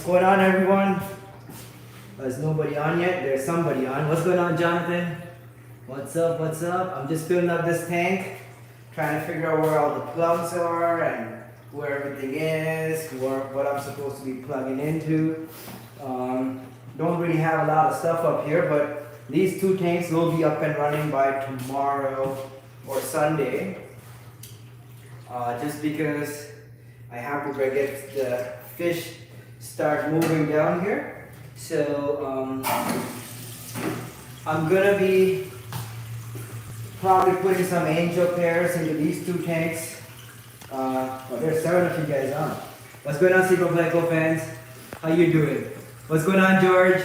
going on, everyone? There's nobody on yet. There's somebody on. What's going on, Jonathan? What's up? What's up? I'm just filling up this tank, trying to figure out where all the plugs are and where everything is, what I'm supposed to be plugging into. Don't really have a lot of stuff up here, but these two tanks will be up and running by tomorrow or Sunday. Just because I have to get the fish start moving down here. So I'm gonna be probably putting some angel pairs into these two tanks. Well, there's 7 of you guys on. What's going on, Super Blanco fans? How you doing? What's going on, George?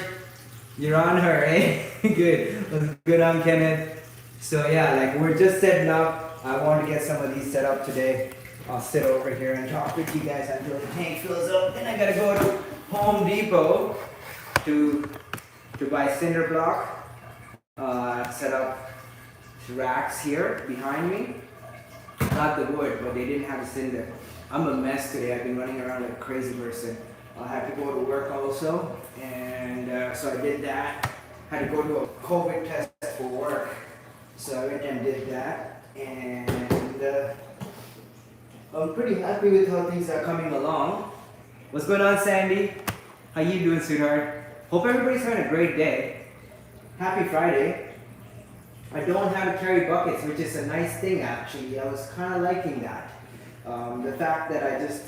You're on her, eh? Good. What's going on, Kenneth? So yeah, like we're just setting up. I want to get some of these set up today. I'll sit over here and talk with you guys until the tank fills up. Then I gotta go to Home Depot to buy cinder block. Set up racks here behind me. Not the wood, but they didn't have a cinder. I'm a mess today. I've been running around like a crazy person. I had to go to work also, and so I did that. Had to go to a COVID test for work, so I went and did that, and I'm pretty happy with how things are coming along. What's going on, Sandy? How you doing, sweetheart? Hope everybody's having a great day. Happy Friday. I don't have to carry buckets, which is a nice thing actually. I was kind of liking that. The fact that I just,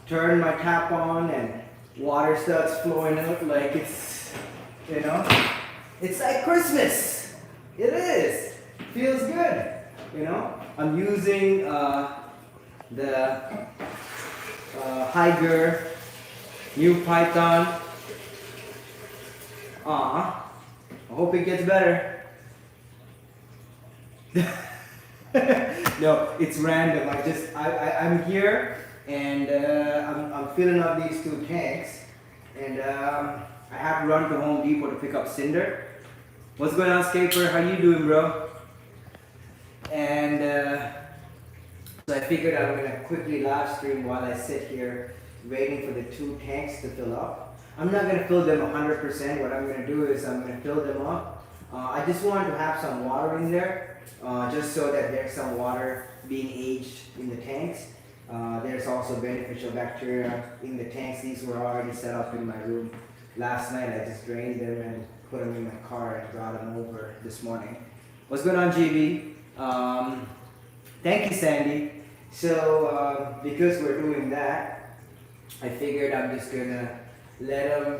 turn my tap on and water starts flowing out like it's, it's like Christmas. It is. Feels good, I'm using the Higer new Python. I hope it gets better. No, it's random. I'm here and I'm filling up these two tanks, and I have to run to Home Depot to pick up cinder. What's going on, Scaper? How you doing, bro? And so I figured I'm gonna quickly live stream while I sit here waiting for the two tanks to fill up. I'm not gonna fill them 100%. What I'm gonna do is I'm gonna fill them up. I just want to have some water in there, just so that there's some water being aged in the tanks. There's also beneficial bacteria in the tanks. These were already set up in my room. Last night I just drained them and put them in my car and brought them over this morning. What's going on, GB? Thank you, Sandy. So because we're doing that, I figured I'm just gonna let them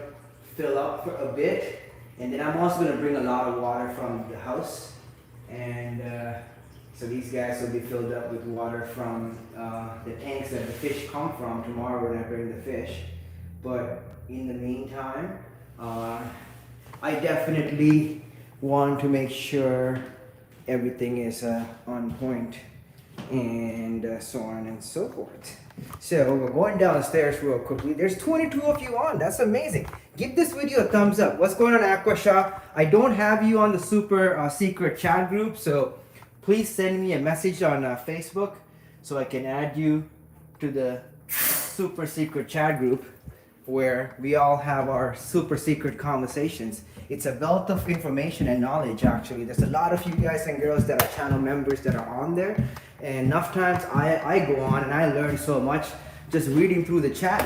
fill up for a bit, and then I'm also gonna bring a lot of water from the house, and so these guys will be filled up with water from the tanks that the fish come from tomorrow when I bring the fish. But in the meantime, I definitely want to make sure everything is on point, and so on and so forth. So we're going downstairs real quickly. There's 22 of you on. That's amazing. Give this video a thumbs up. What's going on, Aquasha? I don't have you on the super secret chat group, so please send me a message on Facebook so I can add you to the super secret chat group where we all have our super secret conversations. It's a wealth of information and knowledge, actually. There's a lot of you guys and girls that are channel members that are on there, and enough times I go on and I learn so much just reading through the chat,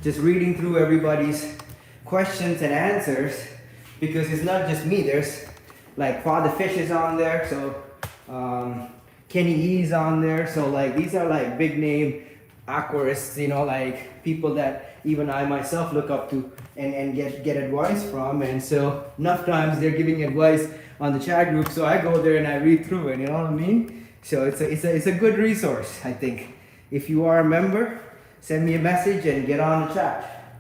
just reading through everybody's questions and answers, because it's not just me. There's like Father Fish is on there, so Kenny E's on there, so like these are like big name aquarists, like people that even I myself look up to and get advice from. And so enough times they're giving advice on the chat group, so I go there and I read through it, you know what I mean? So it's a good resource, I think. If you are a member, send me a message and get on the chat.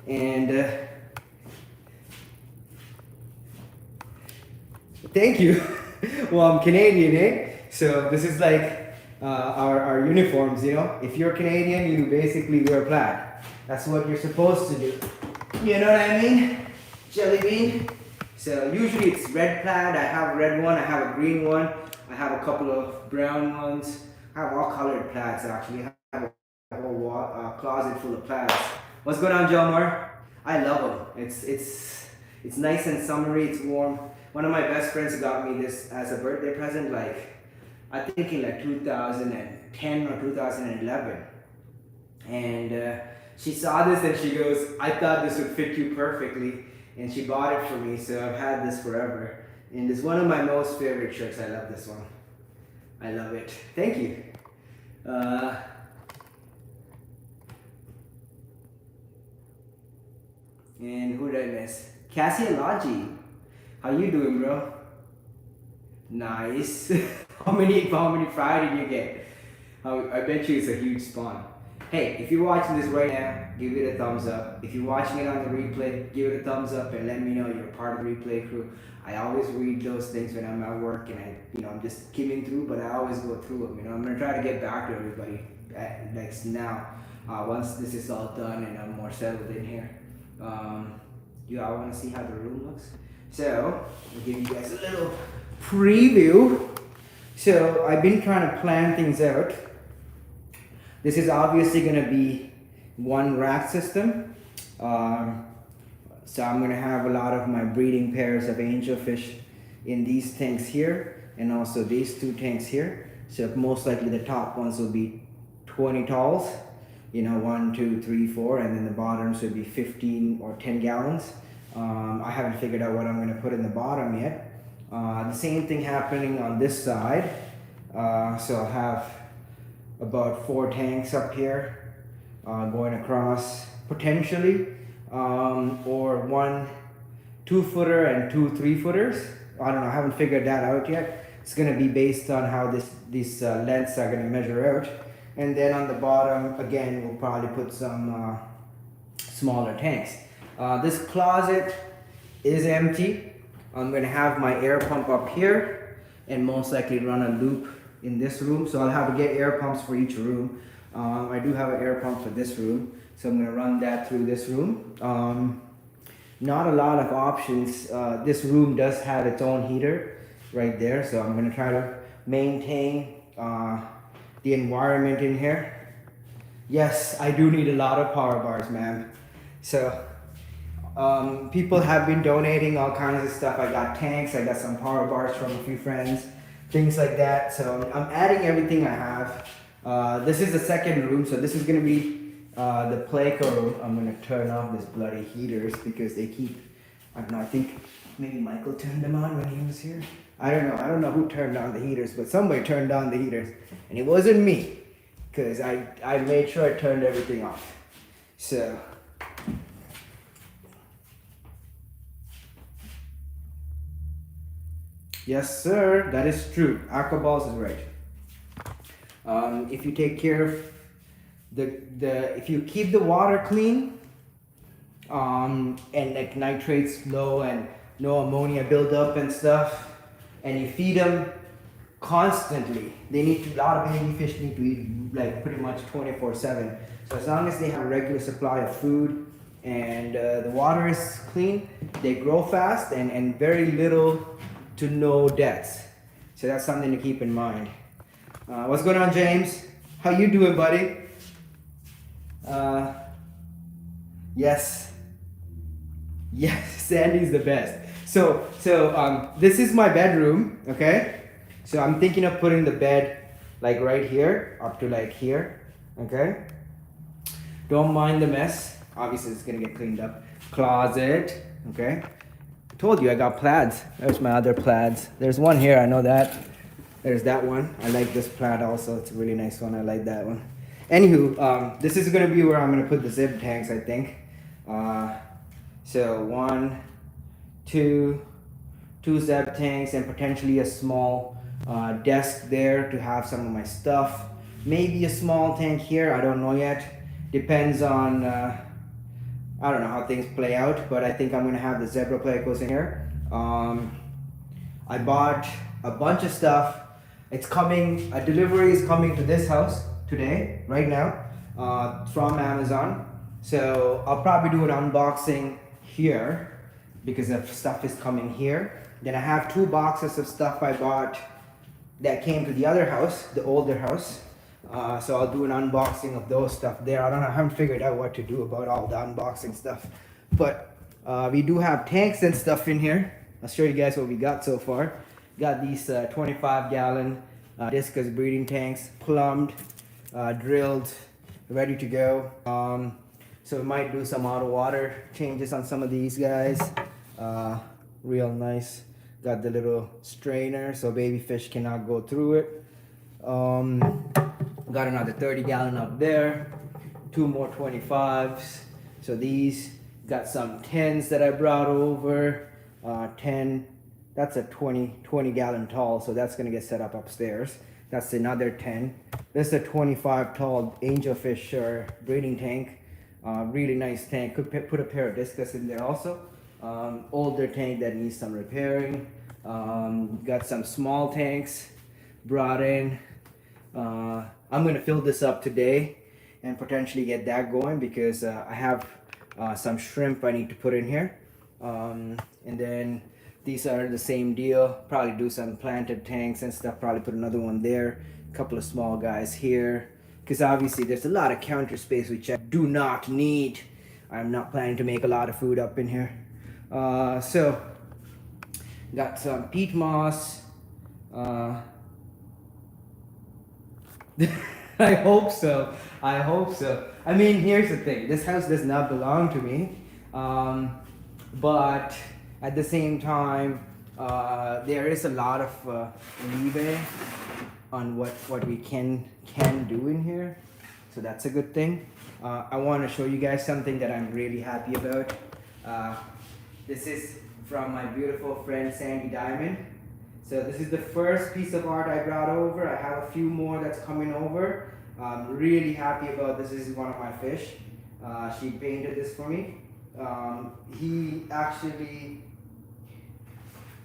And thank you. Well, I'm Canadian, eh? So this is like our uniforms, If you're Canadian, you basically wear plaid. That's what you're supposed to do. You know what I mean? Jelly bean. So usually it's red plaid. I have a red one, I have a green one, I have a couple of brown ones. I have all colored plaids actually. I have a whole closet full of plaids. What's going on, Jomar? I love them. It's nice and summery. It's warm. One of my best friends got me this as a birthday present, like I think in like 2010 or 2011. And she saw this and she goes, "I thought this would fit you perfectly," and she bought it for me. So I've had this forever, and it's one of my most favorite shirts. I love this one. I love it. Thank you. And who did I miss? Cassie Alaji. How you doing, bro? Nice. how many fry did you get? I bet you it's a huge spawn. Hey, if you're watching this right now, give it a thumbs up. If you're watching it on the replay, give it a thumbs up and let me know you're part of the replay crew. I always read those things when I'm at work and I'm just skimming through, but I always go through them. I'm gonna try to get back to everybody now. Once this is all done and I'm more settled in here. I want to see how the room looks. So, I'll give you guys a little preview. So, I've been trying to plan things out. This is obviously going to be one rack system. So, I'm going to have a lot of my breeding pairs of angelfish in these tanks here, and also these two tanks here. So, most likely the top ones will be 20 talls. 1, 2, 3, 4, and then the bottoms would be 15 or 10 gallons. I haven't figured out what I'm going to put in the bottom yet. The same thing happening on this side. So I'll have about 4 tanks up here going across potentially, or 1 2-footer and 2 3-footers. I don't know. I haven't figured that out yet. It's going to be based on how these lengths are going to measure out. And then on the bottom, again, we'll probably put some smaller tanks. This closet is empty. I'm gonna have my air pump up here and most likely run a loop in this room. So I'll have to get air pumps for each room. I do have an air pump for this room. So I'm gonna run that through this room. Not a lot of options. This room does have its own heater right there. So I'm gonna try to maintain the environment in here. Yes, I do need a lot of power bars, man. So people have been donating all kinds of stuff. I got tanks, I got some power bars from a few friends, things like that. So I'm adding everything I have. This is the second room, so this is gonna be the Pleco room. I'm gonna turn off this bloody heaters because they keep, I don't know, I think maybe Michael turned them on when he was here. I don't know who turned on the heaters, but somebody turned on the heaters. And it wasn't me, because I made sure I turned everything off. So, yes sir, that is true. Aquaballs is right. If you take care of if you keep the water clean, and like nitrates low and no ammonia buildup and stuff, and you feed them constantly. A lot of baby fish need to eat like pretty much 24/7. So as long as they have a regular supply of food and the water is clean, they grow fast and very little to no deaths. So that's something to keep in mind. What's going on, James? How you doing, buddy? Yes, Sandy's the best. So this is my bedroom, okay? So I'm thinking of putting the bed like right here, up to like here, okay? Don't mind the mess. Obviously it's gonna get cleaned up. Closet, okay? I told you I got plaids. There's my other plaids. There's one here, I know that. There's that one. I like this plaid also. It's a really nice one. I like that one. Anywho, this is gonna be where I'm gonna put the zip tanks, I think. So 1, 2 zip tanks and potentially a small desk there to have some of my stuff. Maybe a small tank here, I don't know yet. Depends on, I don't know how things play out, but I think I'm gonna have the zebra plecos in here. I bought a bunch of stuff. It's coming, a delivery is coming to this house today, right now, from Amazon. So I'll probably do an unboxing here because the stuff is coming here. Then I have 2 boxes of stuff I bought that came to the other house, the older house. So I'll do an unboxing of those stuff there. I haven't figured out what to do about all the unboxing stuff, but we do have tanks and stuff in here. I'll show you guys what we got so far. Got these 25-gallon discus breeding tanks, plumbed, drilled, ready to go. So we might do some auto water changes on some of these guys. Real nice. Got the little strainer so baby fish cannot go through it. Got another 30-gallon up there. 2 more 25s. So these got some 10s that I brought over. 10. That's a 20-gallon tall, so that's gonna get set up upstairs. That's another 10. This is a 25 tall angelfish breeding tank. Really nice tank. Could put a pair of discus in there also. Older tank that needs some repairing. Got some small tanks brought in. I'm gonna fill this up today and potentially get that going because I have some shrimp I need to put in here. And then these are the same deal. Probably do some planted tanks and stuff. Probably put another one there. A couple of small guys here. Because obviously there's a lot of counter space which I do not need. I'm not planning to make a lot of food up in here. So got some peat moss. I hope so. I hope so. I mean, here's the thing. This house does not belong to me. But at the same time, there is a lot of leeway on what we can do in here. So that's a good thing. I want to show you guys something that I'm really happy about. This is from my beautiful friend Sandy Diamond. So this is the first piece of art I brought over. I have a few more that's coming over. I'm really happy about this. This is one of my fish. She painted this for me. He actually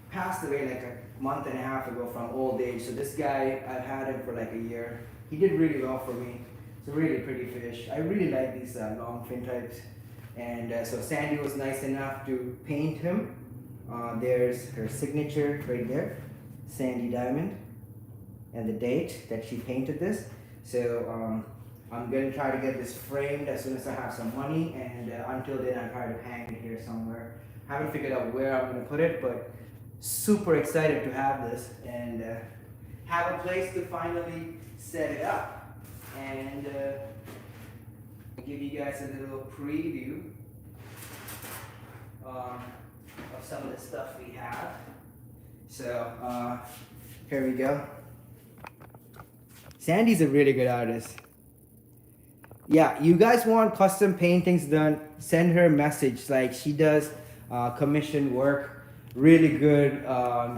passed away like a month and a half ago from old age. So this guy, I've had him for like a year. He did really well for me. It's a really pretty fish. I really like these long fin types. And so Sandy was nice enough to paint him. There's her signature right there, Sandy Diamond, and the date that she painted this. So I'm gonna try to get this framed as soon as I have some money, and until then I try to hang it here somewhere. Haven't figured out where I'm gonna put it, but super excited to have this and have a place to finally set it up. And I'll give you guys a little preview of some of the stuff we have. So here we go. Sandy's a really good artist. Yeah, you guys want custom paintings done, send her a message. Like, she does commission work, really good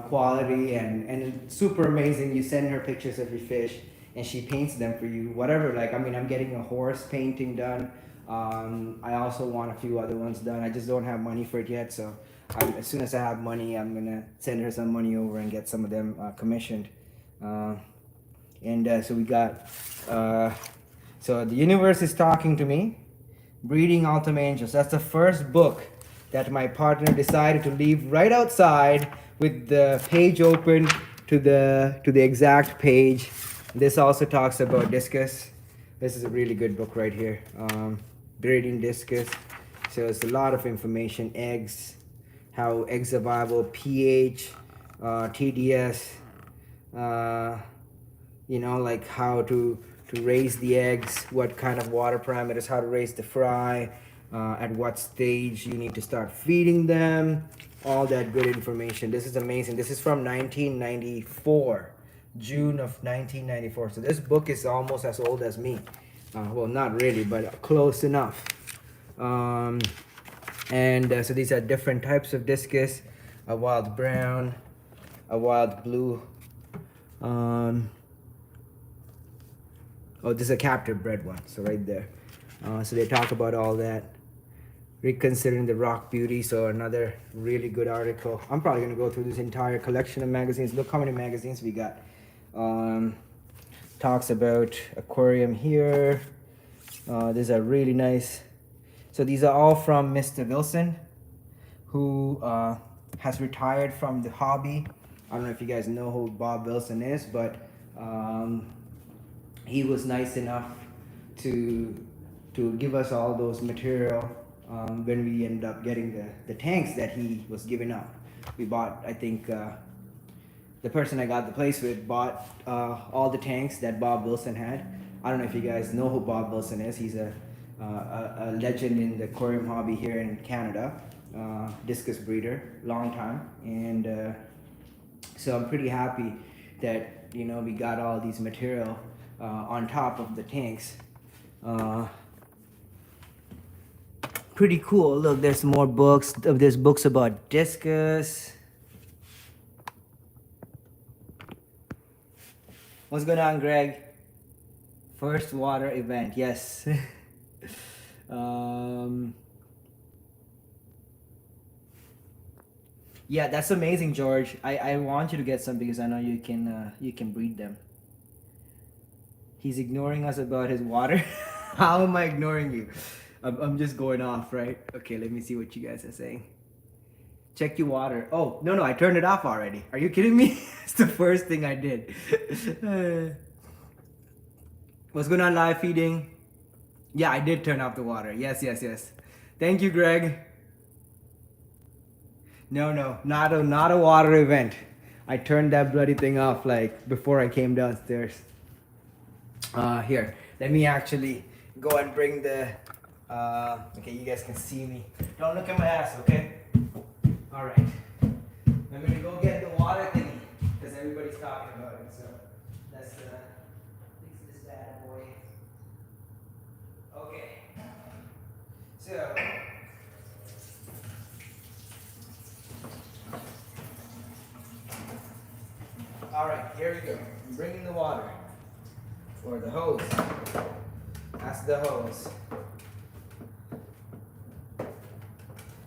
quality and super amazing. You send her pictures of your fish and she paints them for you, whatever. Like, I mean, I'm getting a horse painting done. I also want a few other ones done. I just don't have money for it yet, so as soon as I have money, I'm gonna send her some money over and get some of them commissioned. So we got so the universe is talking to me. Breeding Autumn Angels. That's the first book that my partner decided to leave right outside with the page open to the exact page. This also talks about discus. This is a really good book right here. Braiding Discus. So it's a lot of information. Eggs, how egg survival, pH, TDS. You know, like how to raise the eggs, what kind of water parameters, how to raise the fry, at what stage you need to start feeding them, all that good information. This is amazing. This is from 1994, June of 1994. So this book is almost as old as me. Well, not really, but close enough. So these are different types of discus, a wild brown, a wild blue. Oh, this is a captive bred one, so right there. So they talk about all that. Reconsidering the Rock Beauty, so another really good article. I'm probably gonna go through this entire collection of magazines. Look how many magazines we got. Talks about aquarium here. These are really nice. So these are all from Mr. Wilson, who has retired from the hobby. I don't know if you guys know who Bob Wilson is, but he was nice enough to give us all those material when we ended up getting the tanks that he was giving up. We bought, I think, the person I got the place with bought all the tanks that Bob Wilson had. I don't know if you guys know who Bob Wilson is. He's a legend in the aquarium hobby here in Canada, discus breeder, long time, and so I'm pretty happy that we got all these material on top of the tanks. Pretty cool. Look, there's more books. There's books about discus. What's going on, Greg? First water event, yes. Yeah, that's amazing, George. I want you to get some because I know you can breed them. He's ignoring us about his water. How am I ignoring you? I'm just going off, right? Okay, let me see what you guys are saying. Check your water. Oh, no, I turned it off already. Are you kidding me? It's the first thing I did. What's going on, live feeding? Yeah, I did turn off the water. Yes. Thank you, Greg. No, not a water event. I turned that bloody thing off like before I came downstairs. Here, let me actually go and bring the okay, you guys can see me. Don't look at my ass, okay? All right. I'm gonna go get the water thingy because everybody's talking about it. So let's fix this bad boy. Okay. So. All right, here we go. I'm bringing the water, or the hose. That's the hose.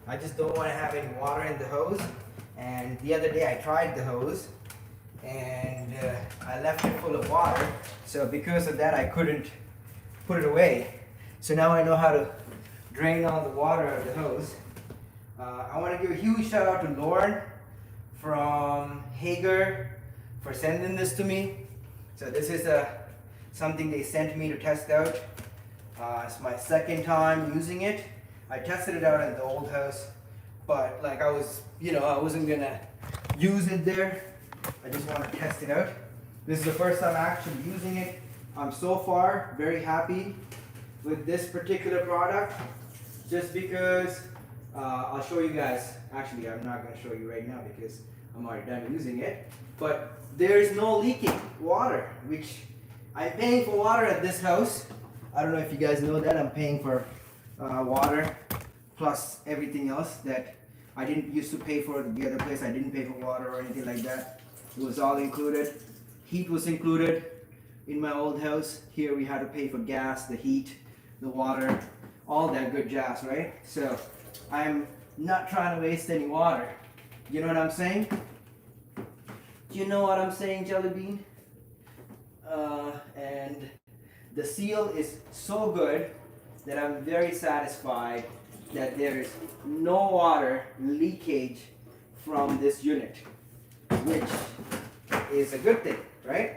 I just don't want to have any water in the hose. And the other day I tried the hose, and I left it full of water. So because of that, I couldn't put it away. So now I know how to drain all the water out of the hose. I want to give a huge shout out to Lauren from Hager for sending this to me. So this is something they sent me to test out. It's my second time using it. I tested it out at the old house, but like I wasn't gonna use it there. I just want to test it out. This is the first time actually using it. I'm so far very happy with this particular product, just because I'll show you guys. Actually, I'm not gonna show you right now because I'm already done using it. But there's no leaking water, which I'm paying for water at this house. I don't know if you guys know that I'm paying for water plus everything else that I didn't used to pay for the other place. I didn't pay for water or anything like that. It was all included. Heat was included in my old house. Here we had to pay for gas, the heat, the water, all that good jazz, right? So I'm not trying to waste any water. You know what I'm saying? You know what I'm saying, Jelly Bean? And the seal is so good that I'm very satisfied that there is no water leakage from this unit, which is a good thing, right?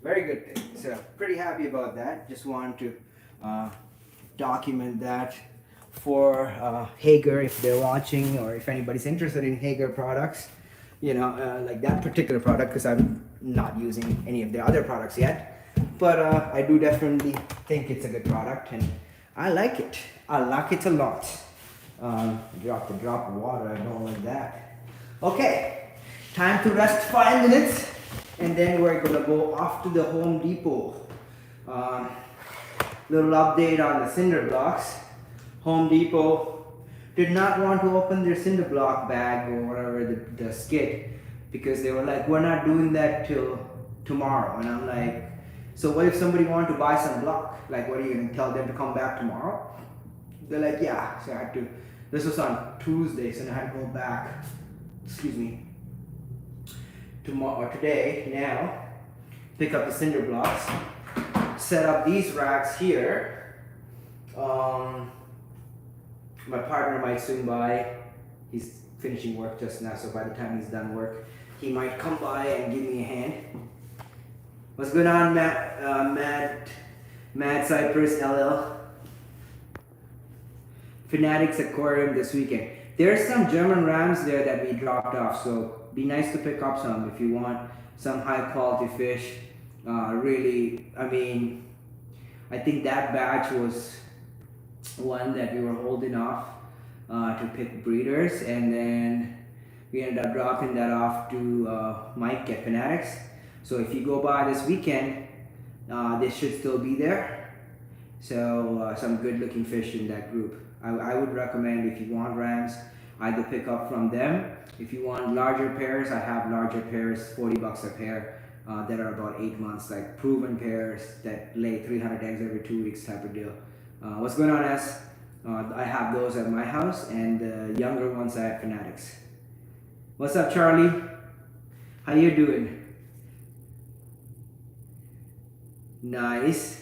Very good thing. So pretty happy about that. Just wanted to document that for Hager if they're watching, or if anybody's interested in Hager products, like that particular product, because I'm not using any of the other products yet. But I do definitely think it's a good product, and I like it. I like it a lot. Drop the drop of water, I don't like that. Okay, time to rest 5 minutes, and then we're gonna go off to the Home Depot. Little update on the cinder blocks. Home Depot did not want to open their cinder block bag or whatever, the skid, because they were like, we're not doing that till tomorrow. And I'm like, so what if somebody wanted to buy some block? Like, what are you gonna tell them to come back tomorrow? They're like, yeah. So I had to, this was on Tuesday, so I had to go back, tomorrow or today now, pick up the cinder blocks, set up these racks here. My partner might swing by. He's finishing work just now, so by the time he's done work, he might come by and give me a hand. What's going on, Mad Cypress LL? Fanatics Aquarium this weekend. There's some German rams there that we dropped off, so be nice to pick up some if you want some high quality fish. Really, I mean, I think that batch was one that we were holding off to pick breeders, and then we ended up dropping that off to Mike at Fanatics. So if you go by this weekend, they should still be there. So some good looking fish in that group. I would recommend, if you want rams, either pick up from them. If you want larger pairs, I have larger pairs, $40 a pair, that are about 8 months, like proven pairs that lay 300 eggs every 2 weeks type of deal. What's going on, S? I have those at my house, and the younger ones I have Fanatics. What's up, Charlie? How you doing? Nice.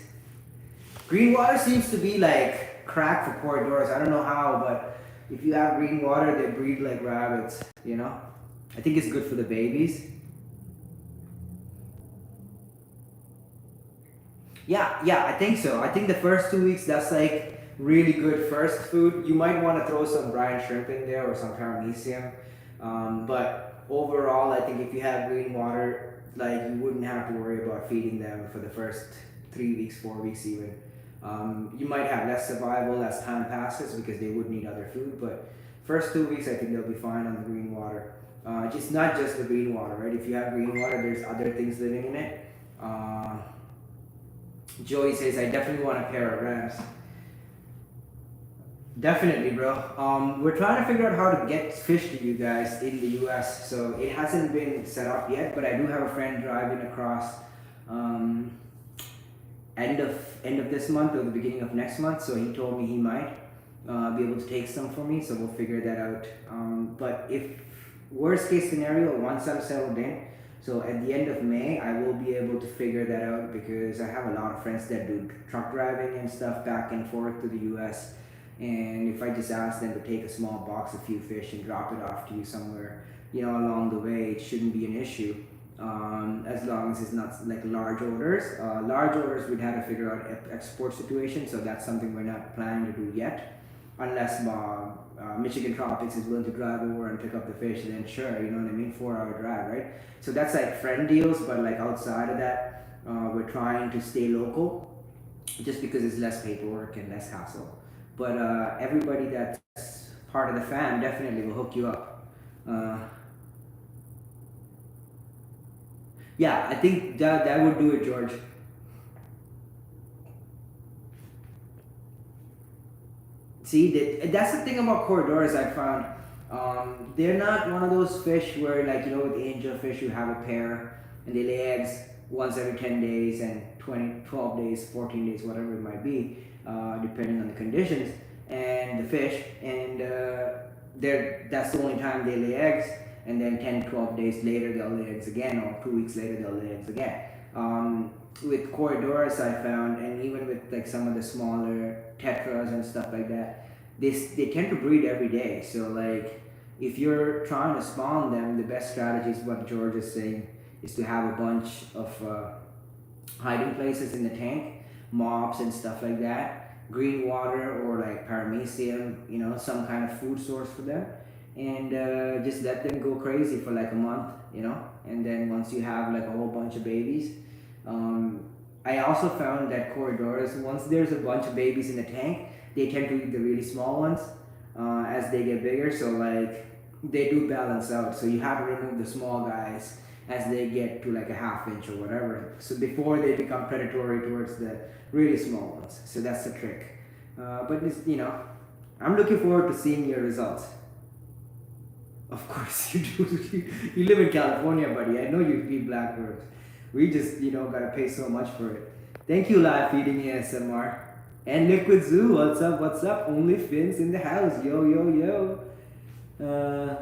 Green water seems to be like crack for corridors. I don't know how, but if you have green water, they breed like rabbits, you know? I think it's good for the babies. Yeah, I think so. I think the first 2 weeks, that's like really good first food. You might want to throw some brine shrimp in there or some paramecium. But overall, I think if you have green water, like, you wouldn't have to worry about feeding them for the first 3 weeks, 4 weeks even. You might have less survival as time passes because they would need other food, but first 2 weeks I think they'll be fine on the green water. It's not just the green water, right? If you have green water, there's other things living in it. Joey says, I definitely want a pair of rams. Definitely, bro. We're trying to figure out how to get fish to you guys in the US. So it hasn't been set up yet, but I do have a friend driving across end of this month or the beginning of next month. So he told me he might be able to take some for me. So we'll figure that out. But if worst case scenario, once I'm settled in, so at the end of May, I will be able to figure that out because I have a lot of friends that do truck driving and stuff back and forth to the US. And if I just ask them to take a small box of few fish and drop it off to you somewhere, you know, along the way, it shouldn't be an issue. As long as it's not like large orders. Large orders, we'd have to figure out export situation, so that's something we're not planning to do yet. Unless Michigan Tropics is willing to drive over and pick up the fish, then sure, you know what I mean, 4-hour drive, right? So that's like friend deals, but like outside of that, we're trying to stay local just because it's less paperwork and less hassle. But everybody that's part of the fam definitely will hook you up. Yeah, I think that would do it, George. See, that's the thing about corridors I found. They're not one of those fish where, like, you know, with angelfish, you have a pair and they lay eggs once every 10 days and 12 days, 14 days, whatever it might be, depending on the conditions and the fish. And that's the only time they lay eggs. And then 10, 12 days later, they'll lay eggs again, or 2 weeks later, they'll lay eggs again. With corridors, I found, and even with like some of the smaller tetras and stuff like that, they tend to breed every day. So like, if you're trying to spawn them, the best strategy is what George is saying, is to have a bunch of hiding places in the tank, mops and stuff like that, green water or like paramecium, you know, some kind of food source for them, and just let them go crazy for like a month, you know. And then once you have like a whole bunch of babies, I also found that corridors, once there's a bunch of babies in the tank, they tend to eat the really small ones as they get bigger. So like, they do balance out. So you have to remove the small guys as they get to like a ½ inch or whatever. So before they become predatory towards the really small ones. So that's the trick. But it's, you know, I'm looking forward to seeing your results. Of course you do. You live in California, buddy. I know you feed blackbirds. We just, you know, gotta pay so much for it. Thank you, live feeding ASMR. And Liquid Zoo, what's up, what's up? Only Fins in the house, yo, yo, yo.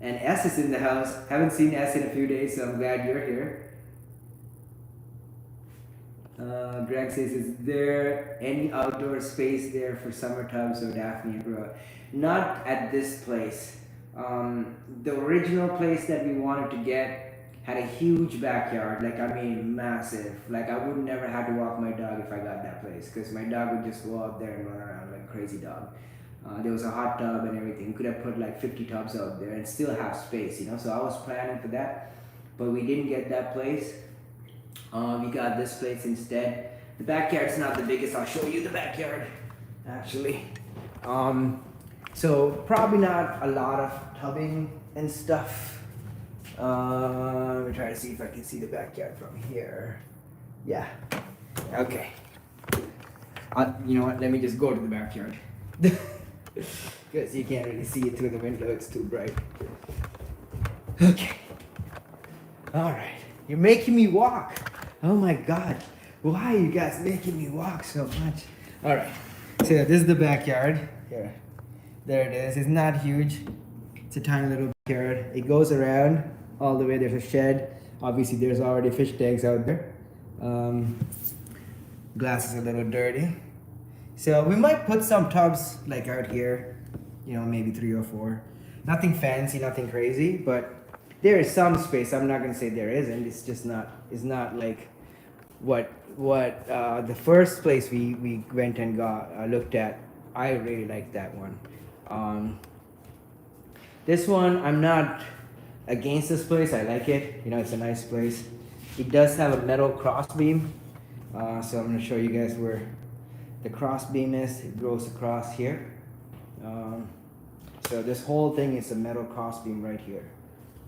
And S is in the house. Haven't seen S in a few days, so I'm glad you're here. Greg says, is there any outdoor space there for summer tubs or Daphne and Bro? Not at this place. The original place that we wanted to get Had a huge backyard, like I mean massive. Like I would never have to walk my dog if I got that place, because my dog would just go out there and run around like a crazy dog. There was a hot tub and everything. We could have put like 50 tubs out there and still have space, you know. So I was planning for that, but we didn't get that place. We got this place instead. The backyard's not the biggest. I'll show you the backyard, actually. So probably not a lot of tubbing and stuff. Let me try to see if I can see the backyard from here. Yeah. Okay. You know what? Let me just go to the backyard. Because you can't really see it through the window. It's too bright. Okay. Alright. You're making me walk. Oh my God. Why are you guys making me walk so much? Alright. So yeah, this is the backyard. Here. There it is. It's not huge. It's a tiny little backyard. It goes around all the way. There's a shed. Obviously there's already fish tanks out there. Glass is a little dirty. So we might put some tubs like out here, you know, maybe 3 or 4. Nothing fancy, nothing crazy, but there is some space. I'm not gonna say there isn't. It's just not. It's not like what the first place we went and got looked at. I really like that one. This one, I'm not against this place. I like it. You know, it's a nice place. It does have a metal cross beam. So I'm gonna show you guys where the cross beam is. It goes across here. So this whole thing is a metal cross beam right here.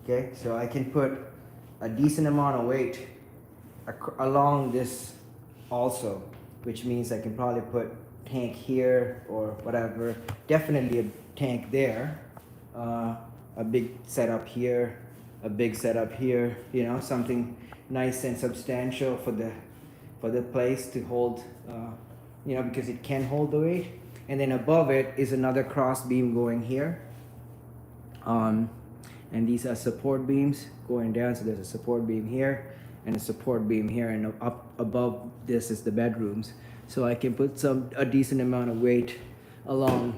Okay, so I can put a decent amount of weight along this also, which means I can probably put tank here or whatever. Definitely a tank there, a big setup here, a big setup here. You know, something nice and substantial for the place to hold. You know, because it can hold the weight. And then above it is another cross beam going here. And these are support beams going down. So there's a support beam here and a support beam here, and up above this is the bedrooms. So I can put a decent amount of weight along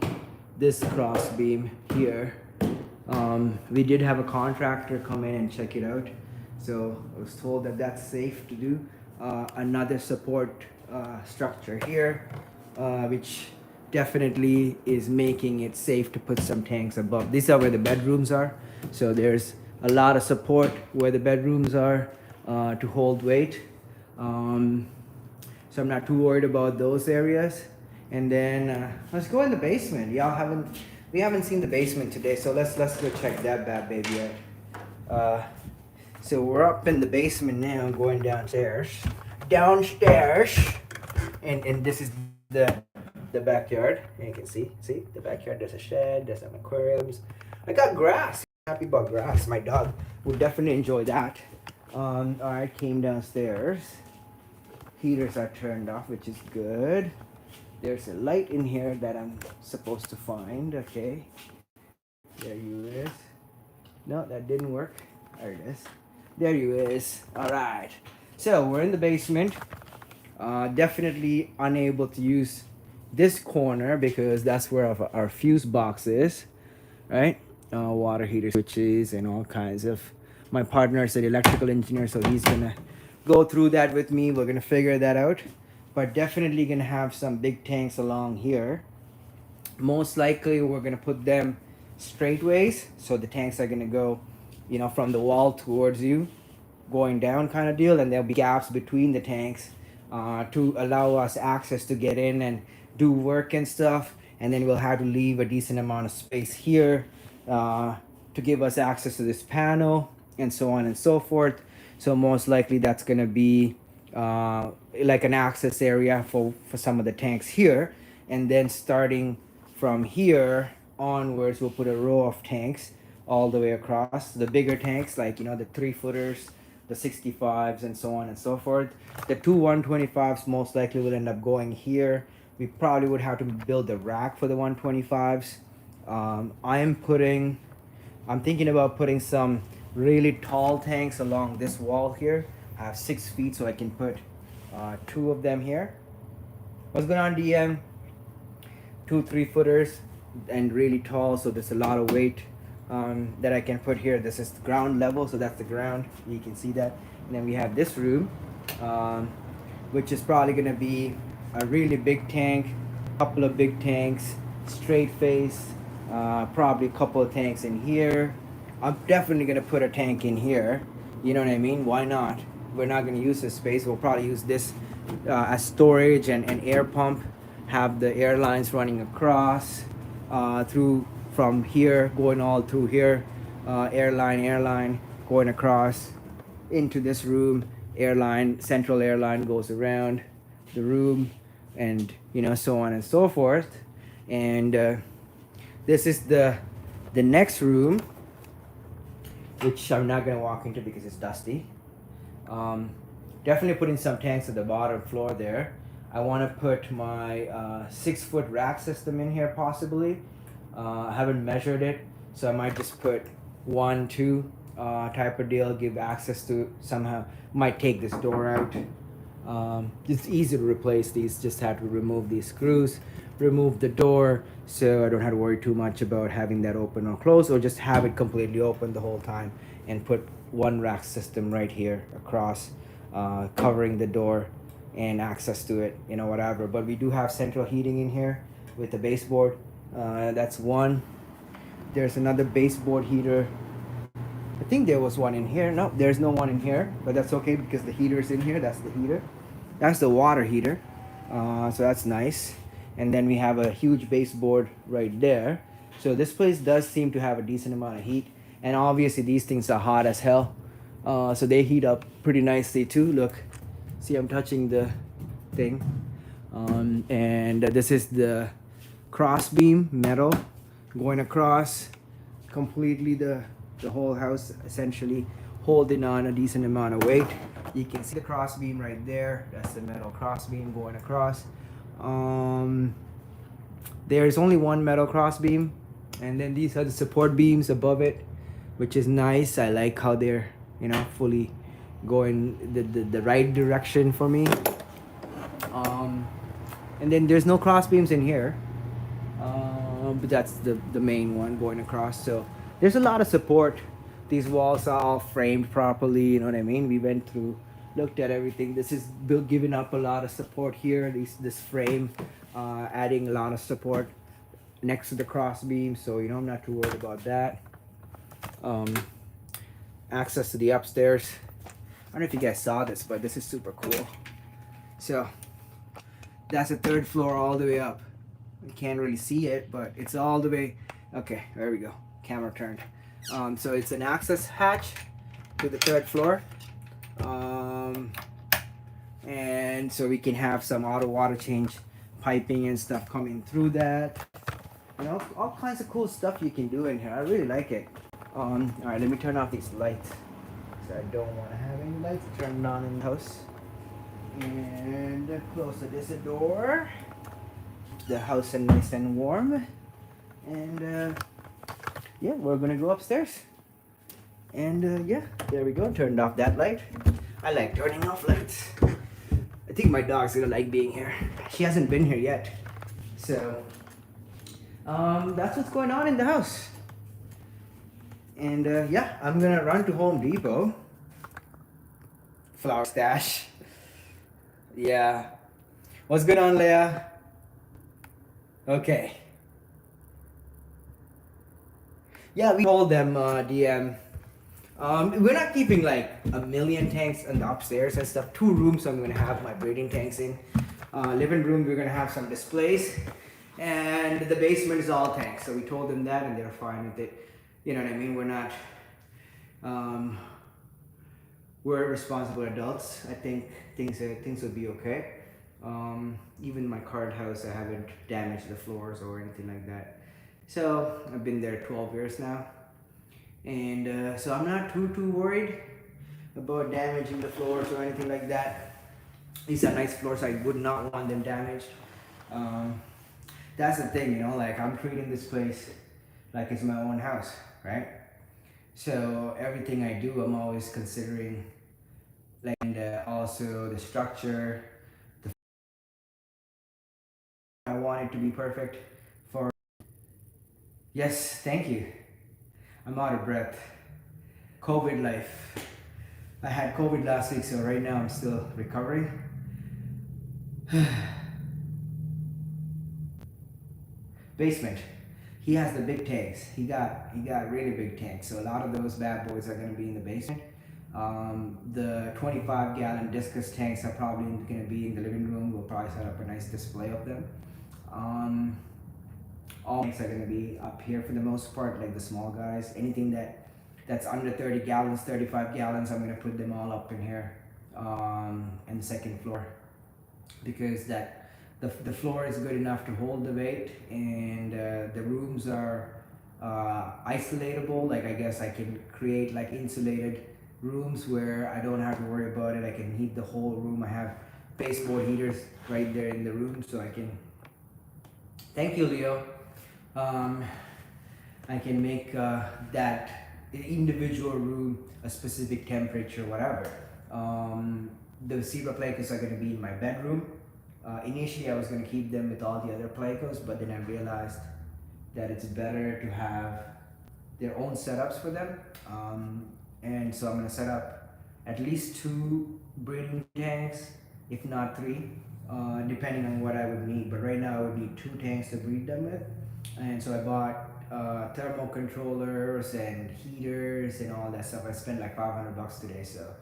this cross beam here. We did have a contractor come in and check it out. So I was told that that's safe to do. Another support structure here, which definitely is making it safe to put some tanks above. These are where the bedrooms are. So there's a lot of support where the bedrooms are to hold weight. So I'm not too worried about those areas. And then let's go in the basement. We haven't seen the basement today, so let's go check that bad baby out. So we're up in the basement now, going downstairs. And this is the backyard. And you can see the backyard. There's a shed, there's some aquariums. I got grass. Happy about grass. My dog would definitely enjoy that. Alright, came downstairs. Heaters are turned off, which is good. There's a light in here that I'm supposed to find. Okay, there you is. No, that didn't work. There it is. There you is. Alright, so we're in the basement. Definitely unable to use this corner because that's where our fuse box is, right? Water heater switches and all kinds of. My partner is an electrical engineer, so he's gonna go through that with me. We're gonna figure that out, but definitely gonna have some big tanks along here. Most likely we're gonna put them straightways, so the tanks are gonna go, you know, from the wall towards you, going down kind of deal, and there'll be gaps between the tanks to allow us access to get in and do work and stuff. And then we'll have to leave a decent amount of space here to give us access to this panel and so on and so forth. So most likely that's going to be like an access area for some of the tanks here. And then starting from here onwards, we'll put a row of tanks all the way across. The bigger tanks, like, you know, the 3-footers, the 65s, and so on and so forth. The two 125s most likely will end up going here. We probably would have to build a rack for the 125s. I'm thinking about putting some really tall tanks along this wall here. I have 6 feet, so I can put 2 of them here. What's going on, DM? 2 3-footers and really tall, so there's a lot of weight that I can put here. This is the ground level, so that's the ground. You can see that. And then we have this room, um, which is probably gonna be a really big tank, couple of big tanks, straight face, probably a couple of tanks in here. I'm definitely gonna put a tank in here. You know what I mean? Why not? We're not gonna use this space. We'll probably use this as storage and air pump. Have the air lines running across through from here, going all through here. Airline going across into this room. Central airline goes around the room, and so on and so forth. And this is the next room, which I'm not gonna walk into because it's dusty. Definitely putting some tanks at the bottom floor there. I want to put my 6-foot rack system in here possibly. I haven't measured it, so I might just put 1, 2 type of deal, give access to somehow. Might take this door out. It's easy to replace these, just have to remove these screws, remove the door, so I don't have to worry too much about having that open or closed, or just have it completely open the whole time and put one rack system right here across, covering the door and access to it, whatever. But we do have central heating in here with the baseboard. That's one. There's another baseboard heater. I think there was one in here. No, there's no one in here, but that's okay because the heater's in here. That's the heater. That's the water heater. So that's nice. And then we have a huge baseboard right there. So this place does seem to have a decent amount of heat. And obviously these things are hot as hell. So they heat up pretty nicely too. Look, see, I'm touching the thing. And this is the cross beam metal going across completely the whole house, essentially holding on a decent amount of weight. You can see the cross beam right there. That's the metal cross beam going across. There's only one metal cross beam, and then these are the support beams above it, which is nice. I like how they're fully going the right direction for me. And then there's no cross beams in here, but that's the main one going across. So there's a lot of support. These walls are all framed properly, you know what I mean? We went through, looked at everything. This is giving up a lot of support here. This frame adding a lot of support next to the cross beam, so I'm not too worried about that. Access to the upstairs. I don't know if you guys saw this, but this is super cool. So that's the 3rd floor all the way up. You can't really see it, but it's all the way. Okay, there we go. Camera turned. So it's an access hatch to the 3rd floor. And so we can have some auto water change piping and stuff coming through that. All kinds of cool stuff you can do in here. I really like it. All right, let me turn off these lights. So I don't want to have any lights turned on in the house. And close this door. The house is nice and warm. And yeah, we're gonna go upstairs. And yeah, there we go. Turned off that light. I like turning off lights. I think my dog's gonna like being here. She hasn't been here yet. So that's what's going on in the house. And yeah, I'm gonna run to Home Depot. Flower stash. Yeah. What's going on, Leia? Okay. Yeah, we told them, DM. We're not keeping like a million tanks in the upstairs and stuff. 2 rooms I'm gonna have my braiding tanks in. Living room, we're gonna have some displays. And the basement is all tanks. So we told them that and they're fine with it. You know what I mean? We're not, we're responsible adults. I think things will be okay. Even my current house, I haven't damaged the floors or anything like that. So I've been there 12 years now. And so I'm not too worried about damaging the floors or anything like that. These are nice floors. I would not want them damaged. That's the thing, like I'm treating this place like it's my own house, right? So everything I do, I'm always considering, like, and also the structure. I want it to be perfect for. Yes, thank you. I'm out of breath. COVID life. I had COVID last week, so right now I'm still recovering. Basement. He has the big tanks. He got really big tanks. So a lot of those bad boys are gonna be in the basement. The 25-gallon discus tanks are probably gonna be in the living room. We'll probably set up a nice display of them. All tanks are gonna be up here for the most part, like the small guys. Anything that's under 30 gallons, 35 gallons, I'm gonna put them all up in here, in the second floor, because the floor is good enough to hold the weight, and the rooms are isolatable. Like I guess I can create like insulated rooms where I don't have to worry about it. I can heat the whole room. I have baseboard heaters right there in the room, so I can. Thank you, Leo. I can make that individual room a specific temperature, whatever. The zebra placos are going to be in my bedroom. Initially, I was going to keep them with all the other placos, but then I realized that it's better to have their own setups for them. And so I'm going to set up at least 2 breeding tanks, if not 3, depending on what I would need. But right now, I would need 2 tanks to breed them with. And so I bought thermal controllers and heaters and all that stuff. I spent like $500 today, so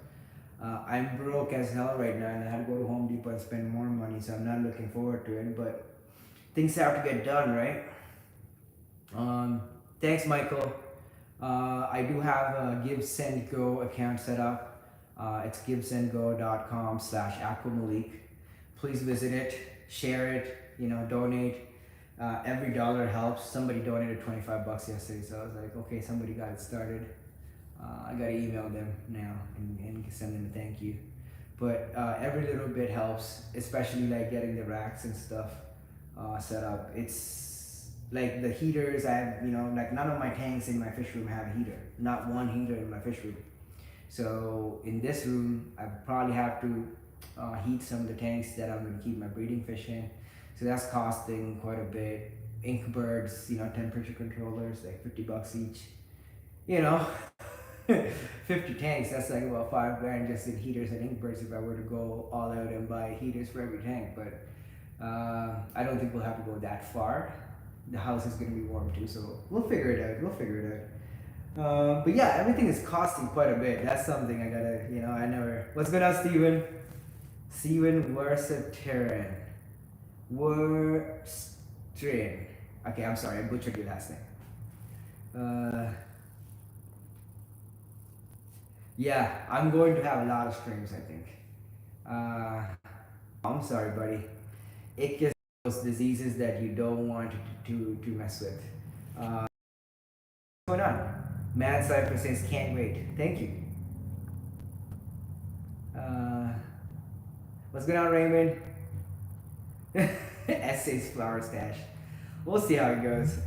I'm broke as hell right now, and I had to go to Home Depot and spend more money, so I'm not looking forward to it, but things have to get done, right? Thanks, Michael. I do have a Give Send Go account set up. It's givesendgo.com/aquamalik. Please visit it, share it, donate. Every dollar helps. Somebody donated $25 yesterday, so I was like, okay, somebody got it started. I gotta email them now and send them a thank you. But every little bit helps, especially like getting the racks and stuff set up. It's like the heaters. I have, like none of my tanks in my fish room have a heater. Not one heater in my fish room. So in this room, I probably have to heat some of the tanks that I'm gonna keep my breeding fish in. So that's costing quite a bit. Inkbirds, temperature controllers, like $50 each. 50 tanks, that's like about $5,000 just in heaters and inkbirds if I were to go all out and buy heaters for every tank. But I don't think we'll have to go that far. The house is gonna be warm too, so we'll figure it out. But yeah, everything is costing quite a bit. That's something I gotta, I never. What's good on Steven? Steven Worcesterin. Worcesterin. Okay, I'm sorry, I butchered your last name. Yeah, I'm going to have a lot of streams, I think. I'm sorry, buddy. It gives those diseases that you don't want to mess with. What's going on? Mad Cypher says, can't wait. Thank you. What's going on, Raymond? Essays Flower Stash. We'll see how it goes.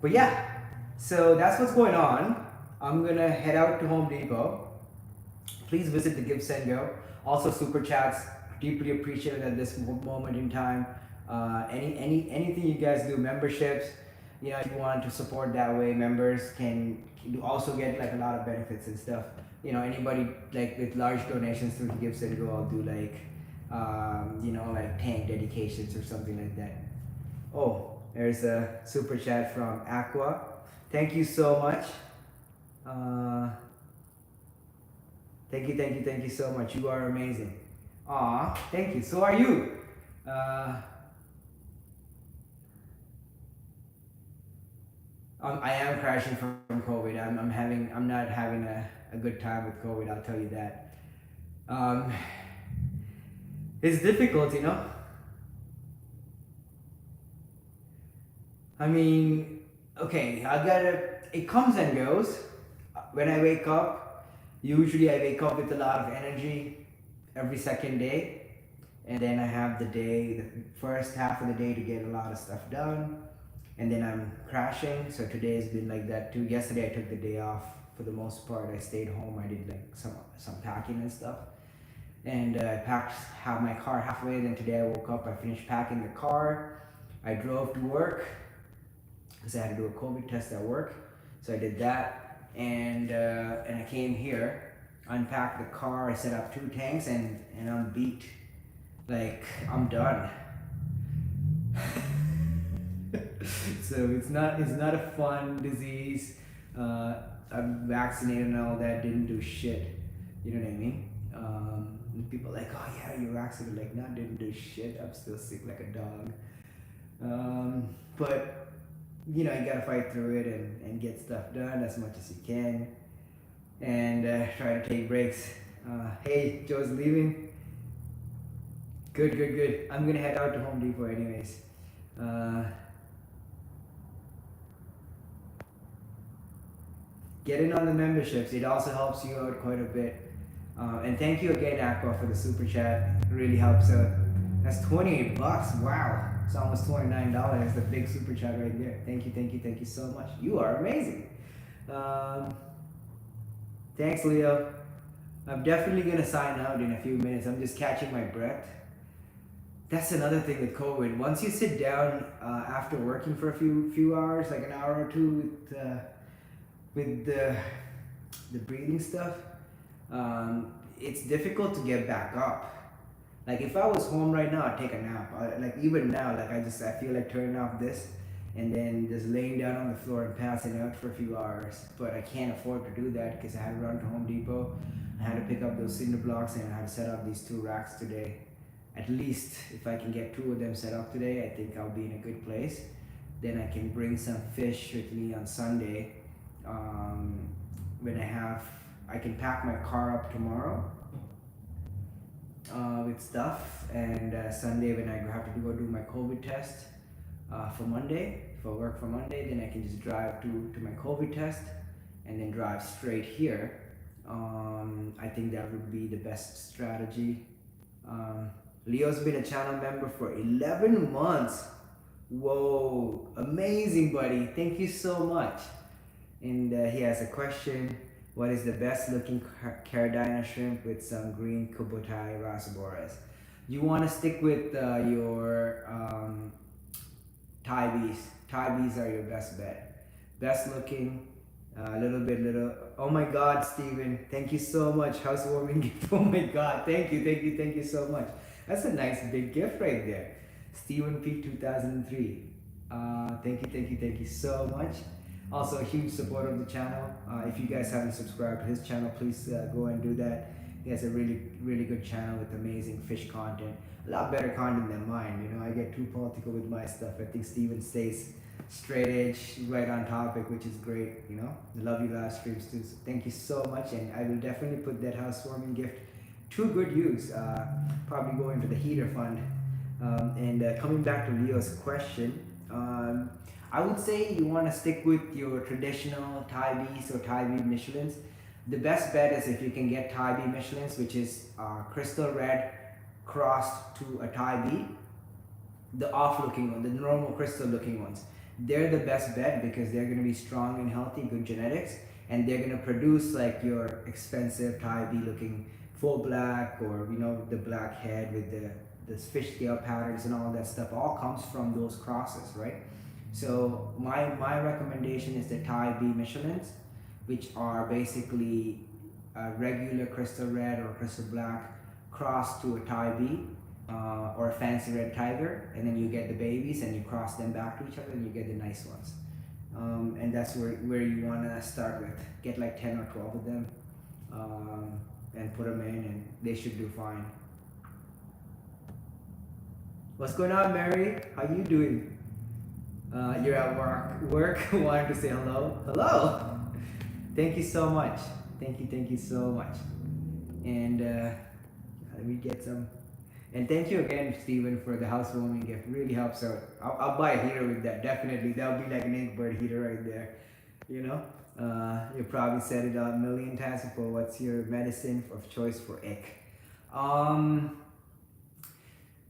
But yeah, so that's what's going on. I'm gonna head out to Home Depot. Please visit the Give Send Go. Also, super chats, deeply appreciated at this moment in time. Anything you guys do, memberships, if you want to support that way, members can also get like a lot of benefits and stuff. Anybody like with large donations through the Give Send Go, I'll do like like tank dedications or something like that. Oh, there's a super chat from Aqua. Thank you so much. Thank you so much. You are amazing. Aw, thank you. So are you. I am crashing from COVID. I'm not having a good time with COVID. I'll tell you that. It's difficult, I mean, okay, it comes and goes. When I wake up, usually I wake up with a lot of energy every second day. And then I have the first half of the day to get a lot of stuff done. And then I'm crashing. So today's been like that too. Yesterday I took the day off for the most part. I stayed home. I did like some packing and stuff. And I have my car halfway. Then today I woke up, I finished packing the car. I drove to work because I had to do a COVID test at work. So I did that, and I came here, unpacked the car, I set up 2 tanks, and I'm beat. Like, I'm done. So it's not a fun disease. I'm vaccinated and all that, didn't do shit. You know what I mean? And people are like, oh yeah, you're vaccinated. Like, no, didn't do shit. I'm still sick like a dog. But you know, you gotta fight through it and get stuff done as much as you can, and try to take breaks. Hey, Joe's leaving. Good. I'm gonna head out to Home Depot anyways. Get in on the memberships. It also helps you out quite a bit. And thank you again, Aqua, for the super chat. It really helps out. That's $28. Wow. It's almost $29. That's the big super chat right there. Thank you so much. You are amazing. Thanks, Leo. I'm definitely gonna sign out in a few minutes. I'm just catching my breath. That's another thing with COVID. Once you sit down after working for a few hours, like an hour or two with the breathing stuff, it's difficult to get back up. Like if I was home right now, I'd take a nap. Like even now, like I feel like turning off this and then just laying down on the floor and passing out for a few hours. But I can't afford to do that because I had to run to Home Depot. I had to pick up those cinder blocks and I had to set up these 2 racks today. At least if I can get 2 of them set up today, I think I'll be in a good place. Then I can bring some fish with me on Sunday. When I can pack my car up tomorrow with stuff, and Sunday when I have to go do my COVID test for Monday, for work for Monday, then I can just drive to my COVID test and then drive straight here. I think that would be the best strategy. Leo's been a channel member for 11 months. Whoa, amazing, buddy. Thank you so much. And he has a question. What is the best looking Caradina shrimp with some green Kubotai Rasaboras? You want to stick with your Thai bees. Thai bees are your best bet. Best looking, little. Oh my God, Steven. Thank you so much. Housewarming gift. Oh my God. Thank you so much. That's a nice big gift right there. Steven P 2003. Thank you so much. Also a huge supporter of the channel. If you guys haven't subscribed to his channel, please go and do that. He has a really good channel with amazing fish content. A lot better content than mine. You know, I get too political with my stuff. I think Steven stays straight edge, right on topic, which is great. You know, I love you live streams too. So thank you so much, and I will definitely put that housewarming gift to good use. Probably go into the heater fund. And coming back to Leo's question. I would say you want to stick with your traditional Thai bees or Thai bee Michelins. The best bet is if you can get Thai bee Michelins, which is crystal red crossed to a Thai bee. The off-looking one, the normal crystal looking ones. They're the best bet because they're going to be strong and healthy, good genetics, and they're going to produce like your expensive Thai bee looking full black, or you know, the black head with the fish scale patterns and all that stuff. All comes from those crosses, right? So my recommendation is the Thai bee Michelins, which are basically a regular crystal red or crystal black crossed to a Thai bee or a fancy red tiger, and then you get the babies and you cross them back to each other and you get the nice ones. And that's where you want to start with. Get like 10 or 12 of them and put them in, and they should do fine. What's going on, Mary? How you doing? You're at work. Wanted to say hello. Thank you so much. Thank you so much. And let me get some. And thank you again, Steven, for the housewarming gift. Really helps out. I'll buy a heater with that, definitely. That'll be like an 8-bird heater right there. You know, you probably said it a million times before. What's your medicine of choice for ick?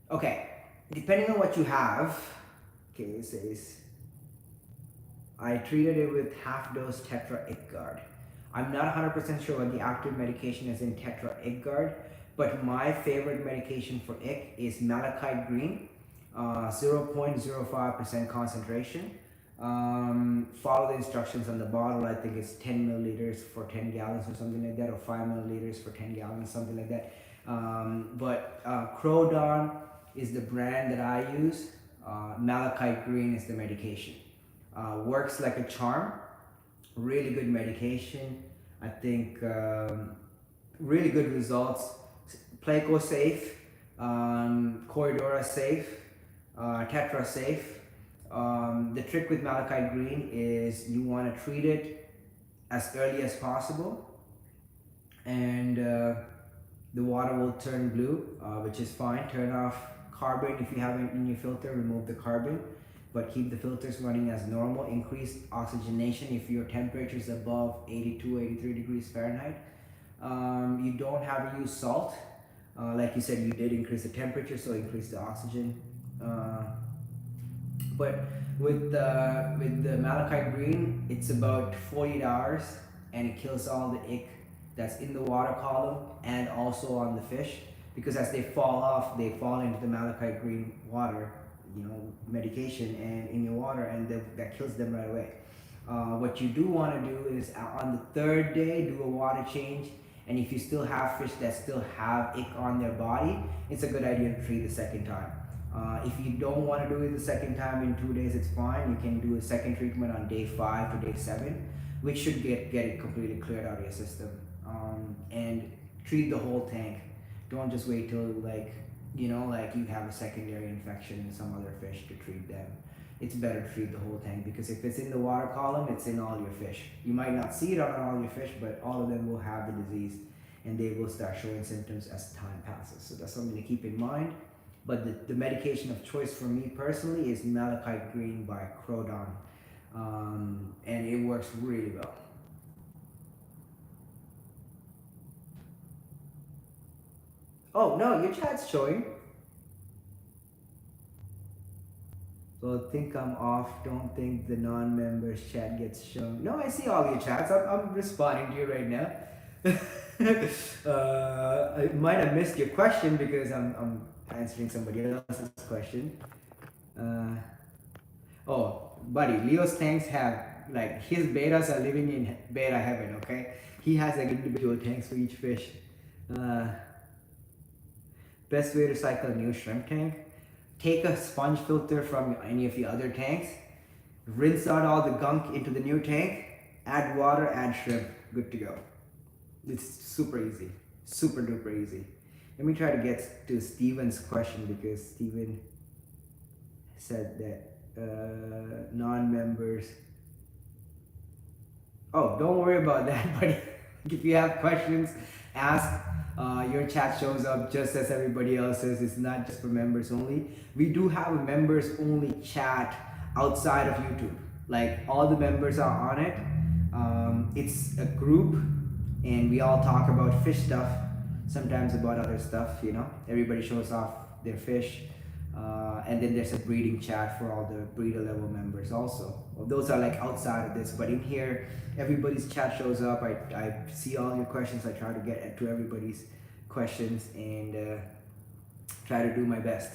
Okay, depending on what you have. Okay, it says, I treated it with half-dose Tetra Ick Guard. I'm not 100% sure what the active medication is in Tetra Ick Guard, but my favorite medication for ick is malachite green, 0.05% concentration. Follow the instructions on the bottle. I think it's 10 milliliters for 10 gallons or something like that, or 5 milliliters for 10 gallons, something like that. Crodon is the brand that I use. Malachite green is the medication. Works like a charm. Really good medication. I think really good results. Pleco safe, Corridora safe, Tetra safe. The trick with malachite green is you want to treat it as early as possible, and the water will turn blue, which is fine. Turn off carbon if you have it in your filter, remove the carbon, but keep the filters running as normal. Increase oxygenation if your temperature is above 82, 83 degrees Fahrenheit. You don't have to use salt. Like you said, you did increase the temperature, so increase the oxygen. But with the malachite green, it's about 48 hours, and it kills all the ick that's in the water column and also on the fish, because as they fall off, they fall into the malachite green water, medication, and in your water, and that kills them right away. What you do want to do is on the third day, do a water change. And if you still have fish that still have ick on their body, it's a good idea to treat the second time. If you don't want to do it the second time in 2 days, it's fine. You can do a second treatment on day 5 to day 7, which should get it completely cleared out of your system. And treat the whole tank. Don't just wait till you have a secondary infection in some other fish to treat them. It's better to treat the whole tank, because if it's in the water column, it's in all your fish. You might not see it on all your fish, but all of them will have the disease, and they will start showing symptoms as time passes. So that's something to keep in mind. But the medication of choice for me personally is malachite green by Crodon, and it works really well. Oh no, your chat's showing. So think I'm off. Don't think the non-members chat gets shown. No, I see all your chats. I'm responding to you right now. I might have missed your question because I'm answering somebody else's question. Oh, buddy, Leo's tanks have, his betas are living in beta heaven. Okay, he has individual tanks for each fish. Best way to cycle a new shrimp tank: take a sponge filter from any of your other tanks, rinse out all the gunk into the new tank, add water, add shrimp, good to go. It's super easy, super duper easy. Let me try to get to Steven's question, because Steven said that non-members. Oh, don't worry about that, buddy. If you have questions, ask. Your chat shows up just as everybody else's. It's not just for members only. We do have a members only chat outside of YouTube. Like, all the members are on it. It's a group, and we all talk about fish stuff, sometimes about other stuff. Everybody shows off their fish. And then there's a breeding chat for all the breeder level members also. Well, those are outside of this, but in here, everybody's chat shows up. I see all your questions. I try to get to everybody's questions and try to do my best.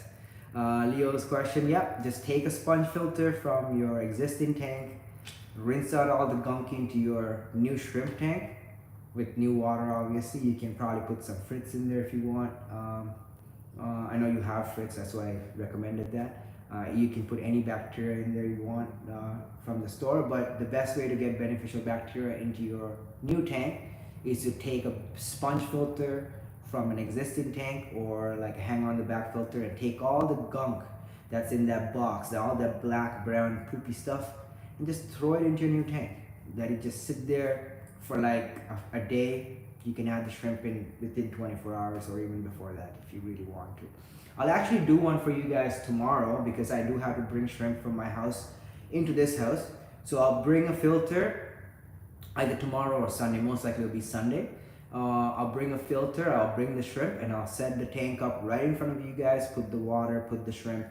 Leo's question, yep, just take a sponge filter from your existing tank, rinse out all the gunk into your new shrimp tank with new water. Obviously, you can probably put some Fritz in there if you want. I know you have Fritz, that's why I recommended that. You can put any bacteria in there you want from the store, but the best way to get beneficial bacteria into your new tank is to take a sponge filter from an existing tank, or a hang on the back filter, and take all the gunk that's in that box, all that black, brown, poopy stuff, and just throw it into your new tank. Let it just sit there for a day. You can add the shrimp in within 24 hours or even before that if you really want to. I'll actually do one for you guys tomorrow, because I do have to bring shrimp from my house into this house. So I'll bring a filter either tomorrow or Sunday. Most likely it'll be Sunday. I'll bring a filter, I'll bring the shrimp, and I'll set the tank up right in front of you guys. Put the water, put the shrimp,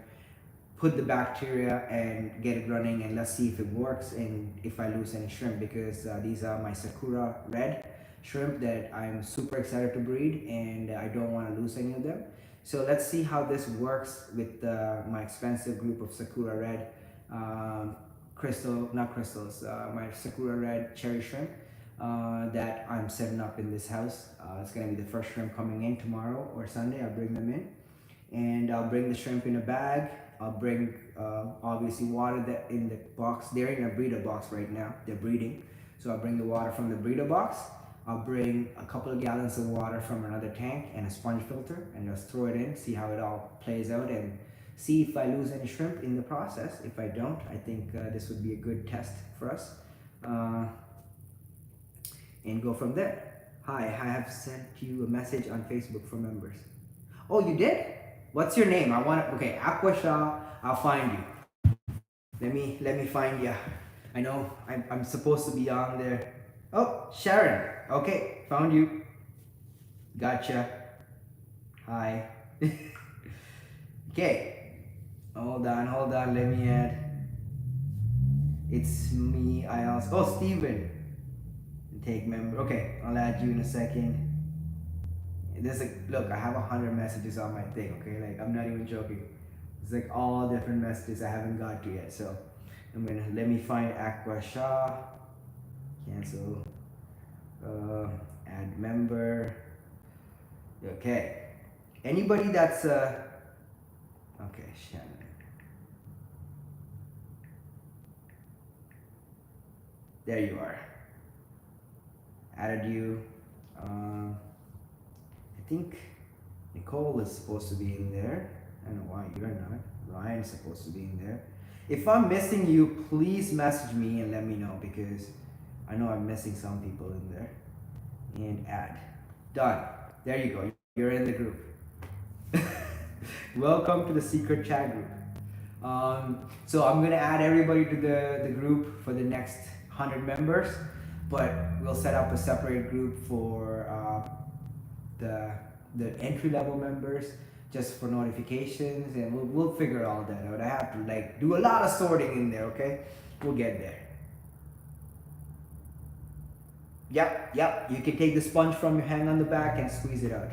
put the bacteria, and get it running, and let's see if it works and if I lose any shrimp, because these are my Sakura Red shrimp that I'm super excited to breed, and I don't want to lose any of them. So let's see how this works with my expensive group of Sakura Red. not crystals, my Sakura red cherry shrimp that I'm setting up in this house. It's gonna be the first shrimp coming in tomorrow or Sunday. I'll bring them in, and I'll bring the shrimp in a bag. I'll bring obviously water that in the box. They're in a breeder box right now. They're breeding, so I'll bring the water from the breeder box. I'll bring a couple of gallons of water from another tank and a sponge filter, and just throw it in, see how it all plays out, and see if I lose any shrimp in the process. If I don't, I think this would be a good test for us, and go from there. Hi, I have sent you a message on Facebook for members. Oh, you did? What's your name? I want to. Okay, Aquasha. I'll find you. Let me find you. I know I'm supposed to be on there. Oh, Sharon. Okay, found you. Gotcha. Hi. Okay. Hold on. Let me add. It's me. I also. Oh, Steven. Take member. Okay, I'll add you in a second. There's like, look, I have 100 messages on my thing. Okay, like I'm not even joking. It's like all different messages I haven't got to yet. So I'm gonna let me find Aqua Shah. Cancel. Add member. Okay. Anybody that's okay, Shannon. There you are. Added you. I think Nicole is supposed to be in there. I don't know why you're not. Ryan's supposed to be in there. If I'm missing you, please message me and let me know, because I know I'm missing some people in there. And add. Done. There you go. You're in the group. Welcome to the secret chat group. So I'm gonna add everybody to the group for the next 100 members, but we'll set up a separate group for the entry level members, just for notifications, and we'll figure all that out. I have to like do a lot of sorting in there. Okay, we'll get there. Yep. You can take the sponge from your hand on the back and squeeze it out.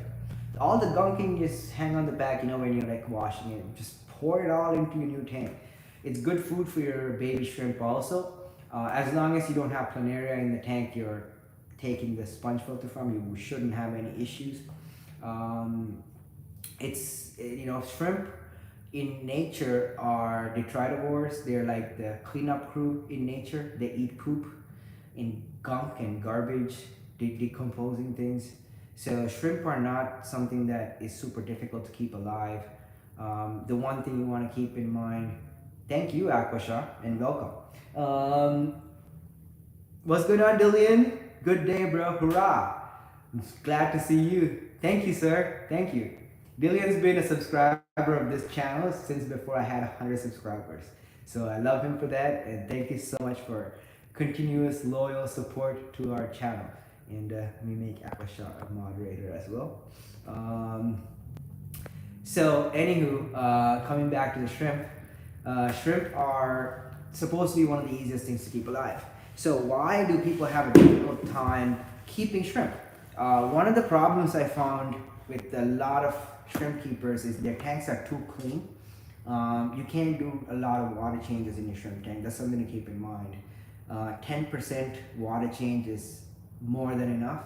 All the gunking just hang on the back. You know, when you're like washing it, just pour it all into your new tank. It's good food for your baby shrimp also. As long as you don't have planaria in the tank you're taking the sponge filter from, you shouldn't have any issues. It's, you know, shrimp in nature are detritivores. They're like the cleanup crew in nature. They eat poop in gunk and garbage, decomposing things. So shrimp are not something that is super difficult to keep alive. The one thing you want to keep in mind, thank you Aquasha and welcome. What's going on, Dillian? Good day, bro. Hurrah. I'm glad to see you. Thank you, sir. Thank you. Dillian's been a subscriber of this channel since before I had 100 subscribers. So I love him for that, and thank you so much for continuous loyal support to our channel. And let me make Aquasha a moderator as well. So anywho, coming back to the shrimp. Shrimp are supposed to be one of the easiest things to keep alive. So why do people have a difficult time keeping shrimp? One of the problems I found with a lot of shrimp keepers is their tanks are too clean. You can't do a lot of water changes in your shrimp tank. That's something to keep in mind. 10% water change is more than enough.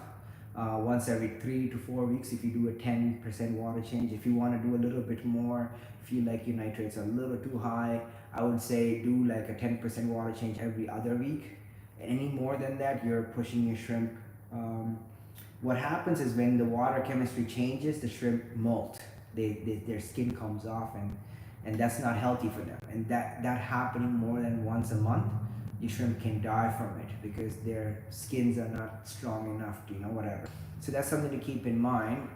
Once every 3 to 4 weeks, if you do a 10% water change. If you want to do a little bit more, feel like your nitrates are a little too high, I would say do like a 10% water change every other week. Any more than that, you're pushing your shrimp. What happens is when the water chemistry changes, the shrimp molt. Their skin comes off, and that's not healthy for them. And that happening more than once a month, your shrimp can die from it because their skins are not strong enough to, you know, whatever. So that's something to keep in mind.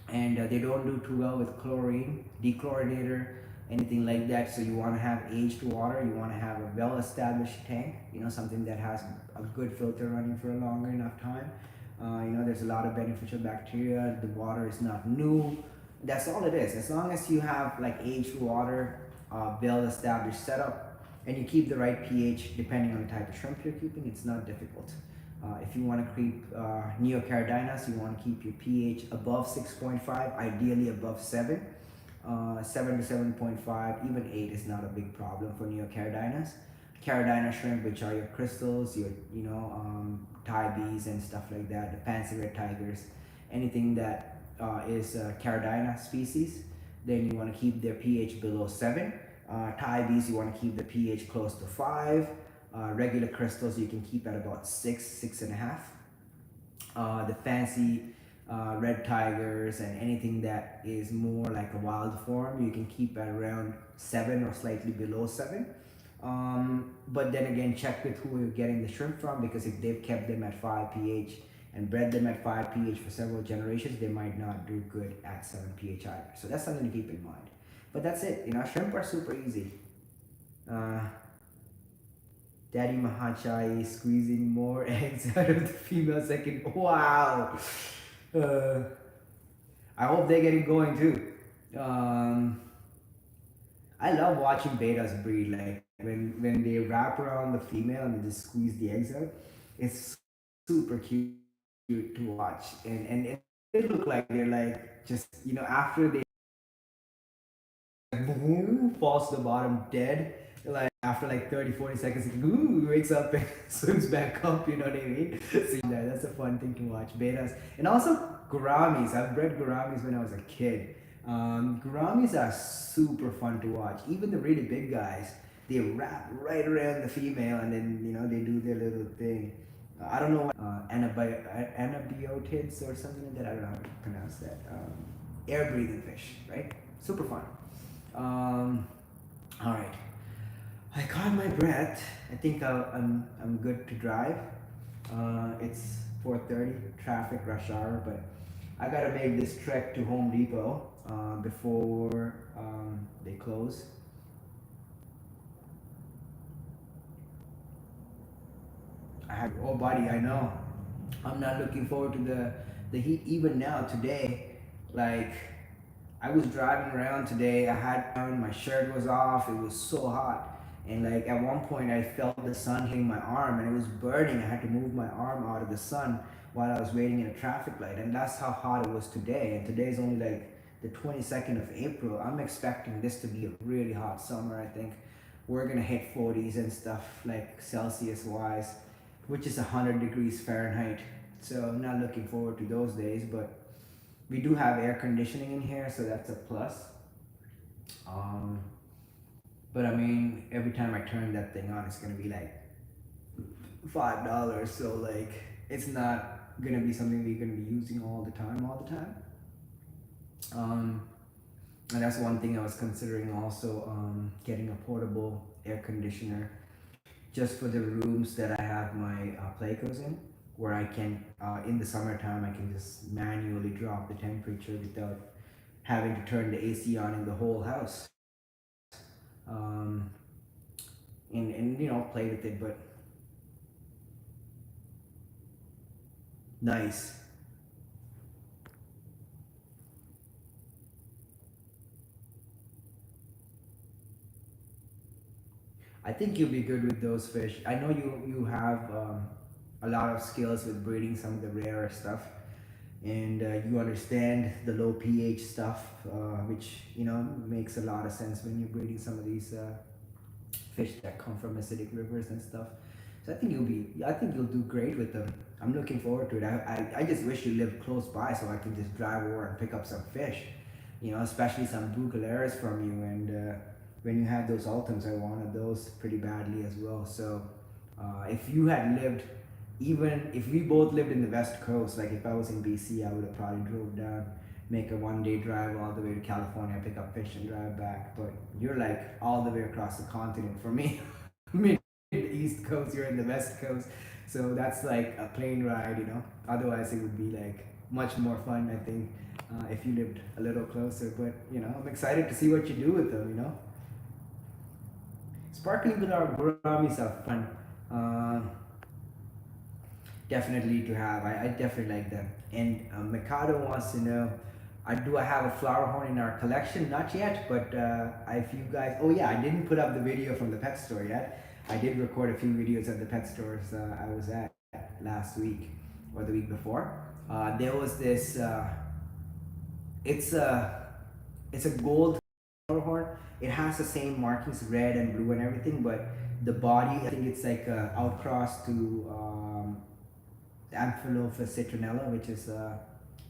And they don't do too well with chlorine, dechlorinator, anything like that. So you want to have aged water. You want to have a well-established tank, you know, something that has a good filter running for a longer enough time. You know, there's a lot of beneficial bacteria. The water is not new. That's all it is. As long as you have like aged water, well-established setup, and you keep the right pH depending on the type of shrimp you're keeping, it's not difficult. If you want to keep neocardinas, you want to keep your pH above 6.5, ideally above 7. 7 to 7.5, even 8 is not a big problem for neocardinas. Carolina shrimp, which are your crystals, your Thai bees and stuff like that, the fancy red tigers, anything that is Carolina species, then you want to keep their pH below 7. Thai bees, you want to keep the pH close to 5. Regular crystals, you can keep at about 6, 6.5. The fancy red tigers and anything that is more like a wild form, you can keep at around 7 or slightly below 7. But then again, check with who you're getting the shrimp from, because if they've kept them at 5 pH and bred them at 5 pH for several generations, they might not do good at 7 pH either. So that's something to keep in mind. But that's it. Shrimp are super easy. Daddy Mahachai squeezing more eggs out of the female second. Wow. I hope they're getting going too. I love watching betas breed. Like when they wrap around the female and they just squeeze the eggs out, it's super cute to watch. And they look like they're like just after they boom, falls to the bottom dead. Like after like 30-40 seconds, he wakes up and swims back up, you know what I mean? So that's a fun thing to watch. Betas. And also gouramis. I've bred gouramis when I was a kid. Gouramis are super fun to watch. Even the really big guys, they wrap right around the female and then they do their little thing. I don't know what anabiotids or something like that. I don't know how to pronounce that. Air breathing fish, right? Super fun. All right. I caught my breath. I think I'm good to drive. It's 4:30, traffic rush hour, but I gotta make this trek to Home Depot before they close. Oh buddy, I know. I'm not looking forward to the heat even now today. Like I was driving around today. I had my shirt was off. It was so hot. And like at one point I felt the sun hitting my arm and it was burning. I had to move my arm out of the sun while I was waiting in a traffic light. And that's how hot it was today. And today is only like the 22nd of April. I'm expecting this to be a really hot summer. I think we're gonna hit 40s and stuff, like Celsius wise, which is 100 degrees Fahrenheit. So I'm not looking forward to those days, but we do have air conditioning in here, so that's a plus. But I mean, every time I turn that thing on, it's gonna be like $5. So like, it's not gonna be something we're gonna be using all the time. And that's one thing I was considering also, getting a portable air conditioner just for the rooms that I have my playcos in, where I can, in the summertime, I can just manually drop the temperature without having to turn the AC on in the whole house. And play with it, but nice. I think you'll be good with those fish. I know you have a lot of skills with breeding some of the rarer stuff, and you understand the low pH stuff, which makes a lot of sense when you're breeding some of these fish that come from acidic rivers and stuff. So I think you'll do great with them. I'm looking forward to it. I just wish you lived close by so I can just drive over and pick up some fish, especially some bucaleras from you. And when you had those ultims, I wanted those pretty badly as well. So if you had lived, even if we both lived in the West Coast, like if I was in BC, I would have probably drove down, make a one-day drive all the way to California, pick up fish and drive back. But you're like all the way across the continent. For me, I'm in the East Coast, you're in the West Coast. So that's like a plane ride, Otherwise it would be like much more fun, I think, if you lived a little closer. But, I'm excited to see what you do with them, Sparkling with our gouramis are fun. Definitely to have. I definitely like them. And Mikado wants to know, do I have a flower horn in our collection? Not yet, but if you guys, oh yeah, I didn't put up the video from the pet store yet. I did record a few videos at the pet stores I was at last week or the week before. There was this, it's a gold flower horn. It has the same markings, red and blue and everything, but The body, I think it's like a outcross to Amphilophus citronella, which is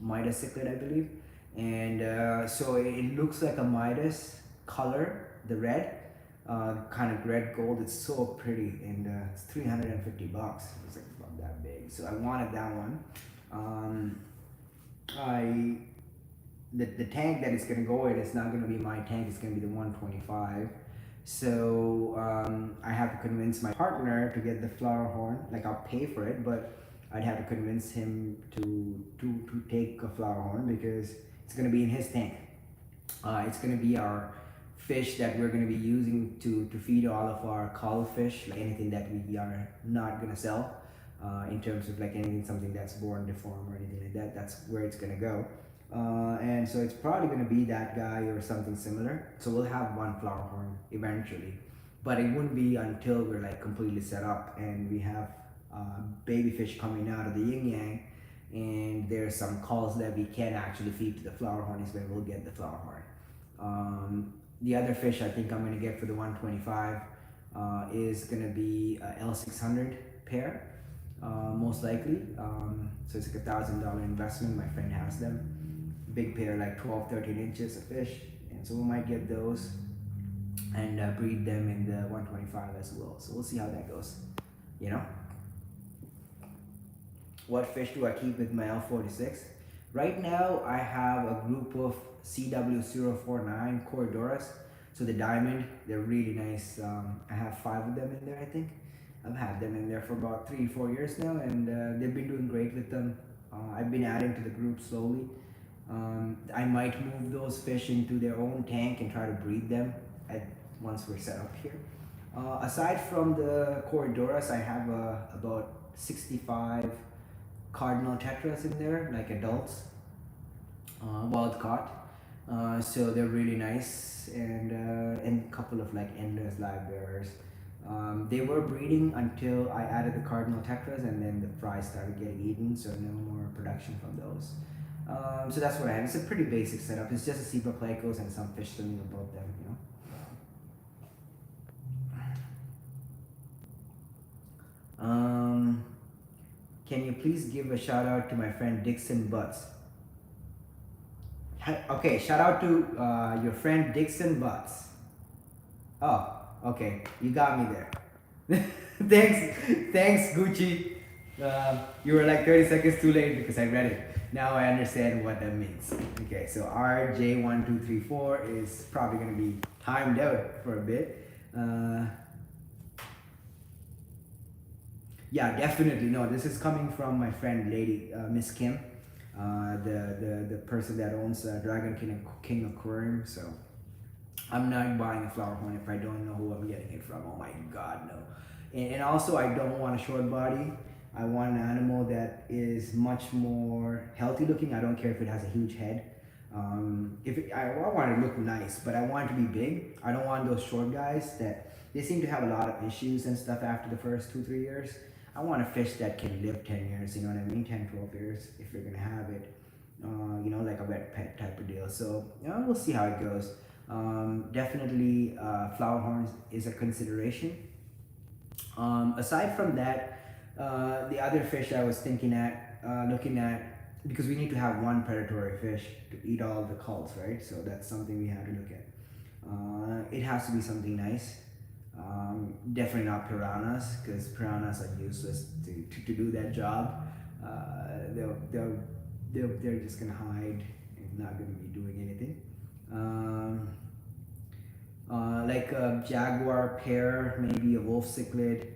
Midas cichlid, I believe. And so it looks like a Midas color, the red, kind of red gold. It's so pretty, and it's $350. It's like about that big. So I wanted that one. The tank that it's gonna go in is not gonna be my tank. It's gonna be the 125. So I have to convince my partner to get the flower horn. Like I'll pay for it, but I'd have to convince him to take a flower horn because it's gonna be in his tank. It's gonna be our fish that we're gonna be using to feed all of our cull fish, like anything that we are not gonna sell. In terms of like anything, something that's born deformed or anything like that, that's where it's gonna go. And so it's probably gonna be that guy or something similar. So we'll have one flower horn eventually, but it wouldn't be until we're like completely set up and we have baby fish coming out of the yin yang, and there's some culls that we can actually feed to the flower horn is when we'll get the flower horn. The other fish I think I'm gonna get for the 125 is gonna be a L600 pair. Most likely. So it's like $1,000 investment. My friend has them. Big pair, like 12, 13 inches of fish. And so we might get those and breed them in the 125 as well. So we'll see how that goes. You know? What fish do I keep with my L46? Right now, I have a group of CW049 Corridoras. So the diamond, they're really nice. I have 5 of them in there, I think. I've had them in there for about 3-4 years now, and they've been doing great with them. I've been adding to the group slowly. I might move those fish into their own tank and try to breed them once we're set up here. Aside from the Corridoras, I have about 65 cardinal tetras in there, like adults, wild caught. So they're really nice, and a couple of like endless live bearers. They were breeding until I added the cardinal tetras, and then the fries started getting eaten, so no more production from those. So that's what I have. It's a pretty basic setup. It's just a zebra plecos and some fish swimming above them, you know. Can you please give a shout out to my friend Dixon Butts? Okay, shout out to your friend Dixon Butts. Oh, okay, you got me there. thanks, Gucci. You were like 30 seconds too late because I read it. Now I understand what that means. Okay, so RJ1234 is probably gonna be timed out for a bit. Yeah, definitely. No, this is coming from my friend Lady Miss Kim, the person that owns Dragon King Aquarium. So I'm not buying a flower horn if I don't know who I'm getting it from. Oh my God, no. And also, I don't want a short body. I want an animal that is much more healthy looking. I don't care if it has a huge head. I want it to look nice, but I want it to be big. I don't want those short guys that they seem to have a lot of issues and stuff after the first 2-3 years. I want a fish that can live 10 years, you know what I mean? 10-12 years if you're gonna have it. You know, like a wet pet type of deal. So, you know, we'll see how it goes. Definitely flower horns is a consideration. Aside from that, the other fish I was looking at, because we need to have one predatory fish to eat all the culls, right? So that's something we have to look at. It has to be something nice. Definitely not piranhas, because piranhas are useless to do that job. They're just gonna hide and not gonna be doing anything. Like a jaguar pair, maybe a wolf cichlid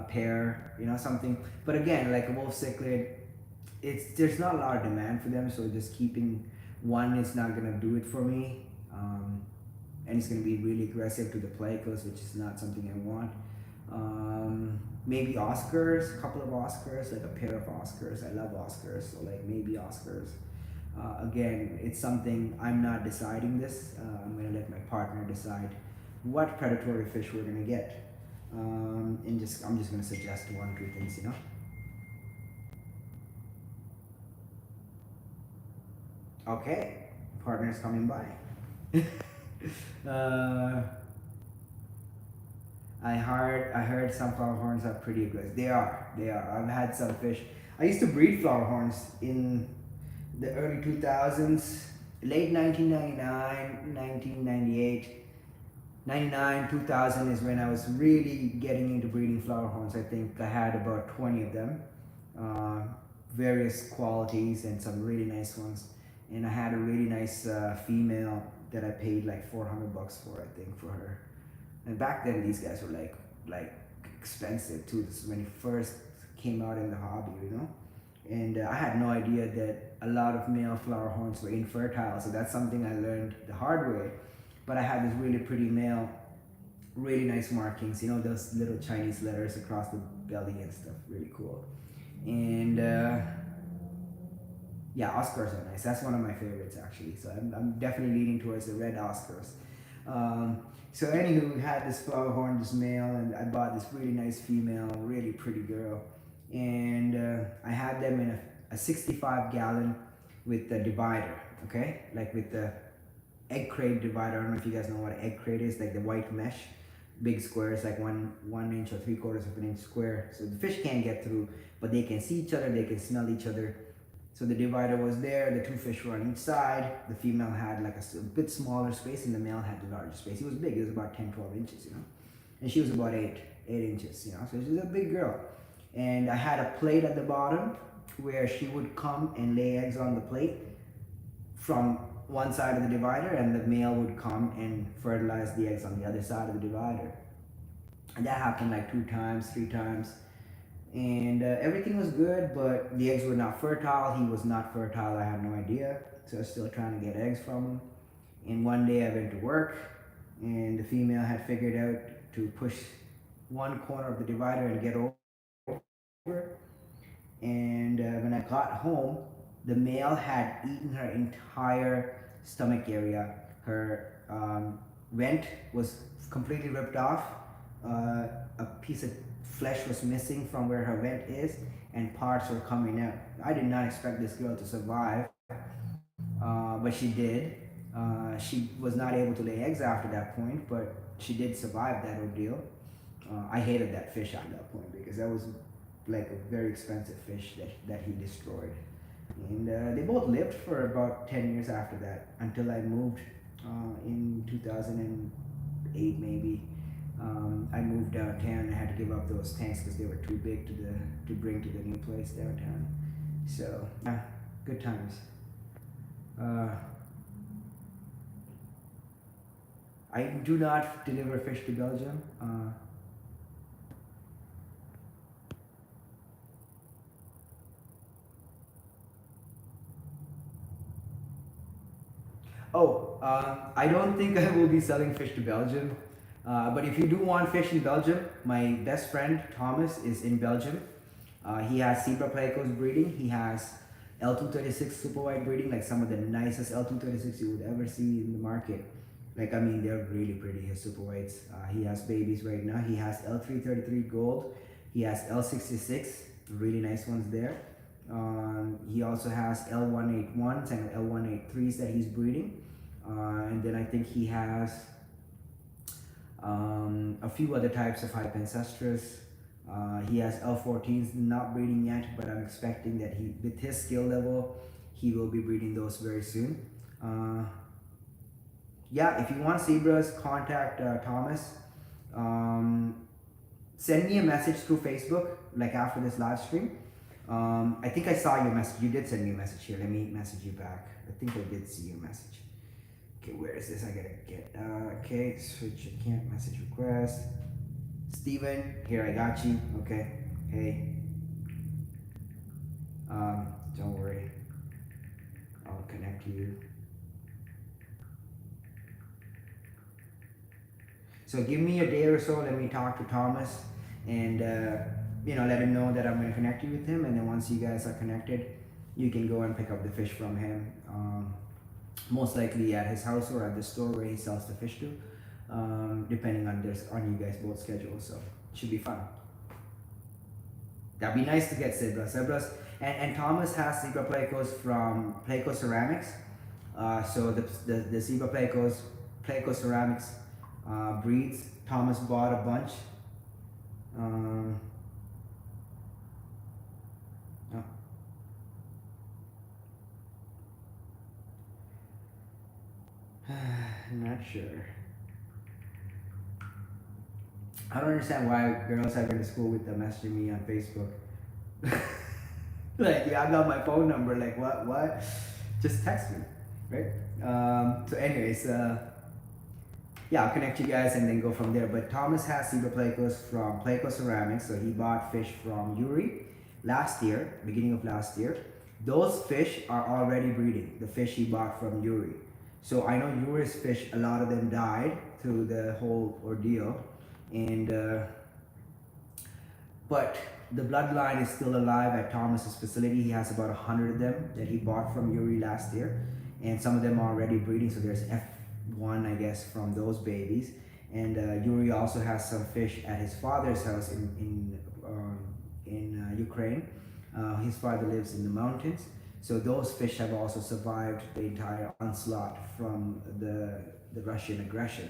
pair, you know, something. But again, like a wolf cichlid, there's not a lot of demand for them, so just keeping one is not gonna do it for me. And it's gonna be really aggressive to the plecos, which is not something I want. Maybe Oscars, a couple of Oscars, like a pair of Oscars. I love Oscars, so like maybe Oscars. Again, it's something I'm not deciding this. I'm gonna let my partner decide what predatory fish we're gonna get. And I'm just gonna suggest 1-2 things, you know. Okay, partner's coming by. I heard some flower horns are pretty aggressive. They are. I've had some fish. I used to breed flower horns in the early 2000s, late 1999, 1998. 99, 2000 is when I was really getting into breeding flower horns. I think I had about 20 of them, uh, various qualities and some really nice ones. And I had a really nice female that I paid like $400 for, I think, for her. And back then, these guys were like expensive too. This is when it first came out in the hobby, you know. And I had no idea that a lot of male flower horns were infertile. So that's something I learned the hard way. But I had this really pretty male, really nice markings. You know, those little Chinese letters across the belly and stuff. Really cool. And yeah, Oscars are nice. That's one of my favorites actually. So I'm definitely leaning towards the red Oscars. Um, so anywho, we had this flower horn, this male, and I bought this really nice female, really pretty girl. And I had them in a 65 gallon with the divider, okay? Like with the egg crate divider. I don't know if you guys know what an egg crate is, like the white mesh, big squares, like one inch or 3/4 of an inch square. So the fish can't get through, but they can see each other, they can smell each other. So the divider was there, the two fish were on each side. The female had like a bit smaller space and the male had the larger space. He was big, he was about 10, 12 inches, you know. And she was about 8 inches, you know. So she was a big girl. And I had a plate at the bottom where she would come and lay eggs on the plate from one side of the divider, and the male would come and fertilize the eggs on the other side of the divider. And that happened like 2 times, 3 times. And everything was good, but the eggs were not fertile. He was not fertile. I had no idea. So I was still trying to get eggs from him. And one day I went to work, and the female had figured out to push one corner of the divider and get over. And when I got home, the male had eaten her entire stomach area. Her vent was completely ripped off. A piece of flesh was missing from where her vent is, and parts were coming out. I did not expect this girl to survive, but she did. She was not able to lay eggs after that point, but she did survive that ordeal. I hated that fish at that point because that was like a very expensive fish that he destroyed. And they both lived for about 10 years after that until I moved in 2008 maybe. I moved downtown. I had to give up those tanks because they were too big to bring to the new place downtown. So yeah, good times. I do not deliver fish to Belgium. I don't think I will be selling fish to Belgium. But if you do want fish in Belgium, my best friend Thomas is in Belgium. He has zebra plecos breeding. He has L236 super white breeding, like some of the nicest L236 you would ever see in the market. Like, I mean, they're really pretty, his super whites. He has babies right now. He has L333 gold. He has L66, really nice ones there. He also has L181s and L183s that he's breeding. And then I think he has a few other types of Hypancestras. He has L14s, not breeding yet, but I'm expecting that with his skill level, he will be breeding those very soon. Yeah, if you want zebras, contact Thomas. Send me a message through Facebook, like after this live stream. I think I saw your message. You did send me a message here. Let me message you back. I think I did see your message. Okay, where is this? I gotta get. Okay, switch account, message request. Steven, here I got you. Okay, hey. Don't worry. I'll connect you. So give me a day or so. Let me talk to Thomas and let him know that I'm going to connect you with him. And then once you guys are connected, you can go and pick up the fish from him. Most likely at his house or at the store where he sells the fish to, depending on you guys both schedules. So it should be fun. That'd be nice to get zebras. And Thomas has zebra plecos from Pleco Ceramics. So the zebra Pleco Ceramics breeds. Thomas bought a bunch Um, oh, not sure. I don't understand why girls I've been to school with are messaging me on Facebook. Like, yeah, I got my phone number. Like, what? Just text me, right? So, anyways, yeah, I'll connect you guys and then go from there. But Thomas has zebra plecos from Pleco Ceramics, so he bought fish from Yuri last year, beginning of last year. Those fish are already breeding. The fish he bought from Yuri. So I know Yuri's fish, a lot of them died through the whole ordeal, and but the bloodline is still alive at Thomas's facility. He has about 100 of them that he bought from Yuri last year, and some of them are already breeding. So there's F1, I guess, from those babies. And Yuri also has some fish at his father's house in Ukraine. His father lives in the mountains, so those fish have also survived the entire onslaught from the Russian aggression.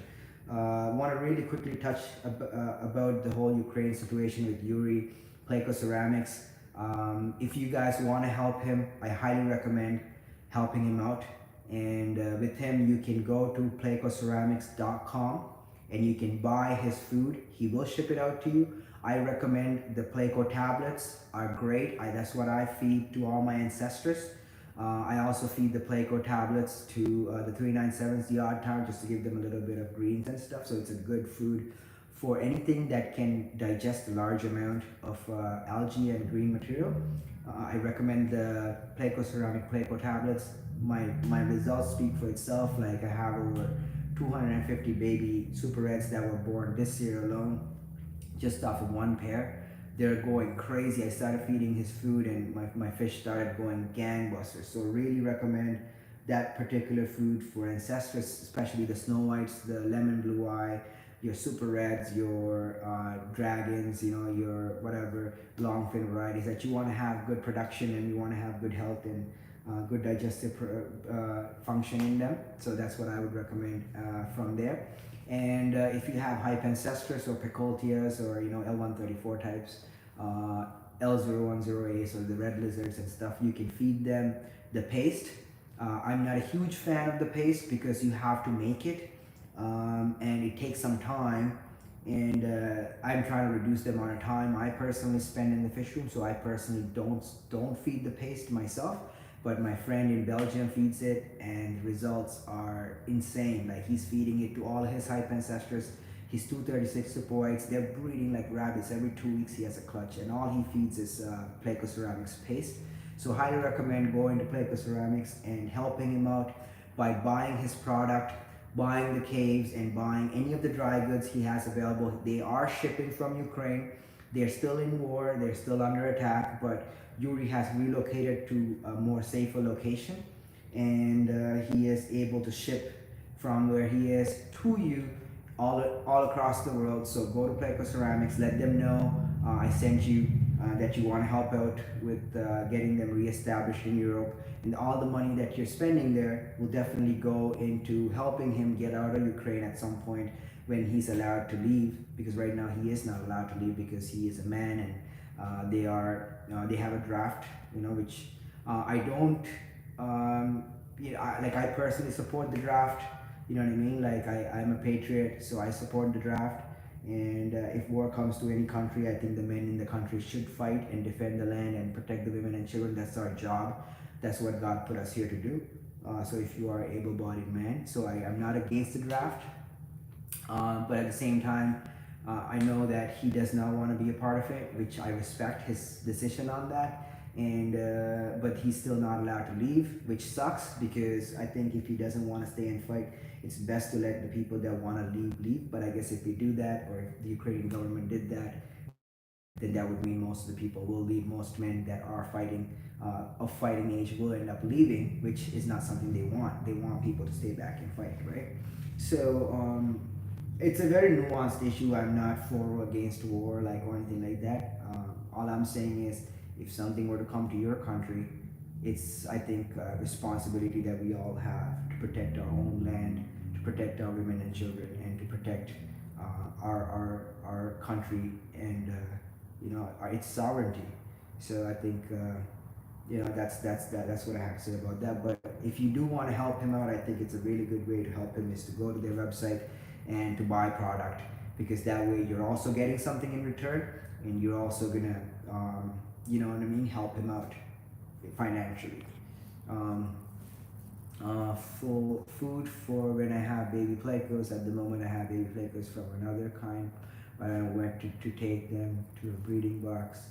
I want to really quickly touch about the whole Ukraine situation with Yuri Pleco Ceramics. If you guys want to help him, I highly recommend helping him out. And with him, you can go to plecoceramics.com and you can buy his food. He will ship it out to you. I recommend the Pleco tablets are great. That's what I feed to all my ancestors. I also feed the Pleco tablets to the 397s the odd time, just to give them a little bit of greens and stuff. So it's a good food for anything that can digest a large amount of algae and green material. I recommend the Pleco Ceramic Pleco tablets. My results speak for itself. Like, I have over 250 baby super reds that were born this year alone, just off of one pair. They're going crazy. I started feeding his food and my fish started going gangbusters. So really recommend that particular food for ancestors, especially the snow whites, the lemon blue eye, your super reds, your dragons, your whatever longfin varieties that you want to have good production and you want to have good health and good digestive function in them. So that's what I would recommend from there. And if you have hypancestris or Picoltias or L134 types, L010As or the red lizards and stuff, you can feed them the paste. I'm not a huge fan of the paste because you have to make it, and it takes some time. And I'm trying to reduce the amount of time I personally spend in the fish room, so I personally don't feed the paste myself. But my friend in Belgium feeds it, and the results are insane. Like, he's feeding it to all his hypancestris, his 236 sepoids. They're breeding like rabbits. Every 2 weeks he has a clutch, and all he feeds is Pleco Ceramics paste. So highly recommend going to Pleco Ceramics and helping him out by buying his product, buying the caves, and buying any of the dry goods he has available. They are shipping from Ukraine. They're still in war. They're still under attack, but Yuri has relocated to a more safer location, and he is able to ship from where he is to you all across the world. So go to Pleco Ceramics, let them know I sent you, that you want to help out with getting them reestablished in Europe, and all the money that you're spending there will definitely go into helping him get out of Ukraine at some point when he's allowed to leave, because right now he is not allowed to leave because he is a man, and they have a draft, which I don't, I personally support the draft. You know what I mean? Like, I'm a patriot, so I support the draft. And if war comes to any country, I think the men in the country should fight and defend the land and protect the women and children. That's our job. That's what God put us here to do. So if you are an able-bodied man, so I'm not against the draft, but at the same time, I know that he does not want to be a part of it, which I respect his decision on that. And but he's still not allowed to leave, which sucks, because I think if he doesn't want to stay and fight, it's best to let the people that want to leave. But I guess if we do that, or if the Ukrainian government did that, then that would mean most of the people will leave. Most men that are fighting, of fighting age, will end up leaving, which is not something they want. They want people to stay back and fight, right? So it's a very nuanced issue. I'm not for or against war, or anything like that. All I'm saying is, if something were to come to your country, it's, I think, a responsibility that we all have to protect our own land, to protect our women and children, and to protect our country and its sovereignty. So I think that's what I have to say about that. But if you do want to help him out, I think it's a really good way to help him is to go to their website and to buy product, because that way you're also getting something in return, and you're also gonna help him out financially. For food for when I have baby plecos. At the moment, I have baby plecos from another kind, but I went to take them to a breeding box.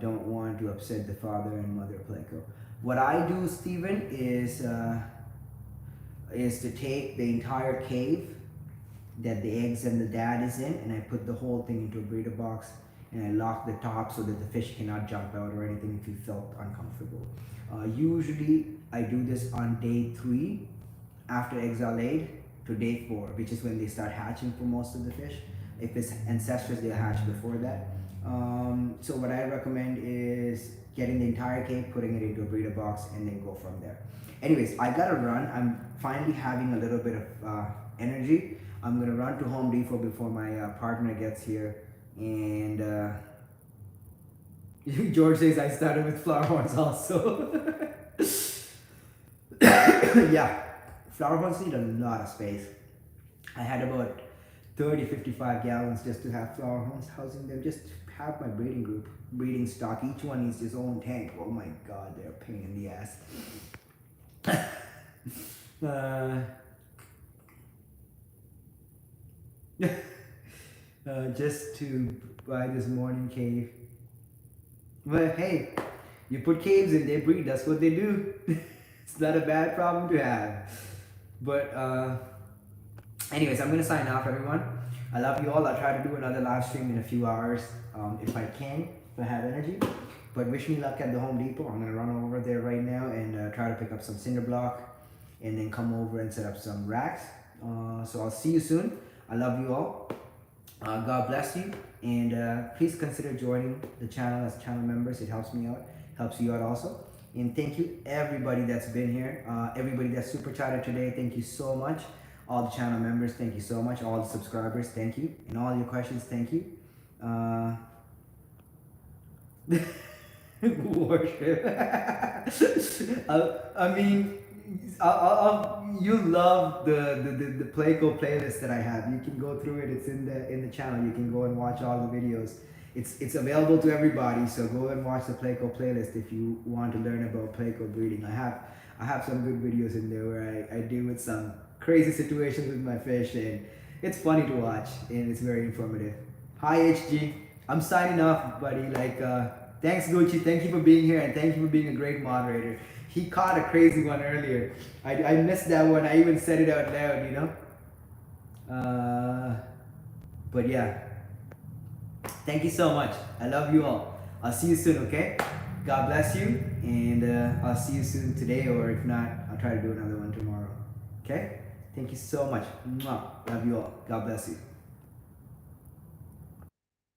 Don't want to upset the father and mother pleco. What I do, Stephen, is to take the entire cave that the eggs and the dad is in, and I put the whole thing into a breeder box, and I lock the top so that the fish cannot jump out or anything if you felt uncomfortable. Usually I do this on day 3 after eggs are laid to day 4, which is when they start hatching for most of the fish. If it's ancestors, they'll hatch before that. So what I recommend is getting the entire cave, putting it into a breeder box, and then go from there. Anyways, I gotta run. I'm finally having a little bit of energy. I'm gonna run to Home Depot before my partner gets here. And George says I started with flower horns also. Yeah, flower horns need a lot of space. I had about 30-55 gallons just to have flower horns housing them, just to have my breeding group, breeding stock. Each one needs his own tank. Oh my god, they're a pain in the ass. Just to buy this morning cave. But hey, you put caves in, they breed, that's what they do. It's not a bad problem to have. But anyways, I'm gonna sign off, everyone. I love you all. I'll try to do another live stream in a few hours if I can, if I have energy. But wish me luck at the Home Depot. I'm gonna run over there right now and try to pick up some cinder block and then come over and set up some racks. So I'll see you soon. I love you all. God bless you, and please consider joining the channel as channel members. It helps me out, helps you out also. And thank you everybody that's been here, everybody that's super chatted today. Thank you so much. All the channel members, thank you so much. All the subscribers, thank you. And all your questions, thank you. Worship. I mean, you love the Playco playlist that I have. You can go through it. It's in the channel. You can go and watch all the videos. It's available to everybody. So go and watch the Playco playlist if you want to learn about Playco breeding. I have some good videos in there where I deal with some crazy situations with my fish, and it's funny to watch and it's very informative. Hi HG, I'm signing off, buddy. Thanks Gucci. Thank you for being here, and thank you for being a great moderator. He caught a crazy one earlier. I missed that one. I even said it out loud, but yeah. Thank you so much. I love you all. I'll see you soon, okay? God bless you, and I'll see you soon today, or if not, I'll try to do another one tomorrow. Okay? Thank you so much. Mwah. Love you all. God bless you.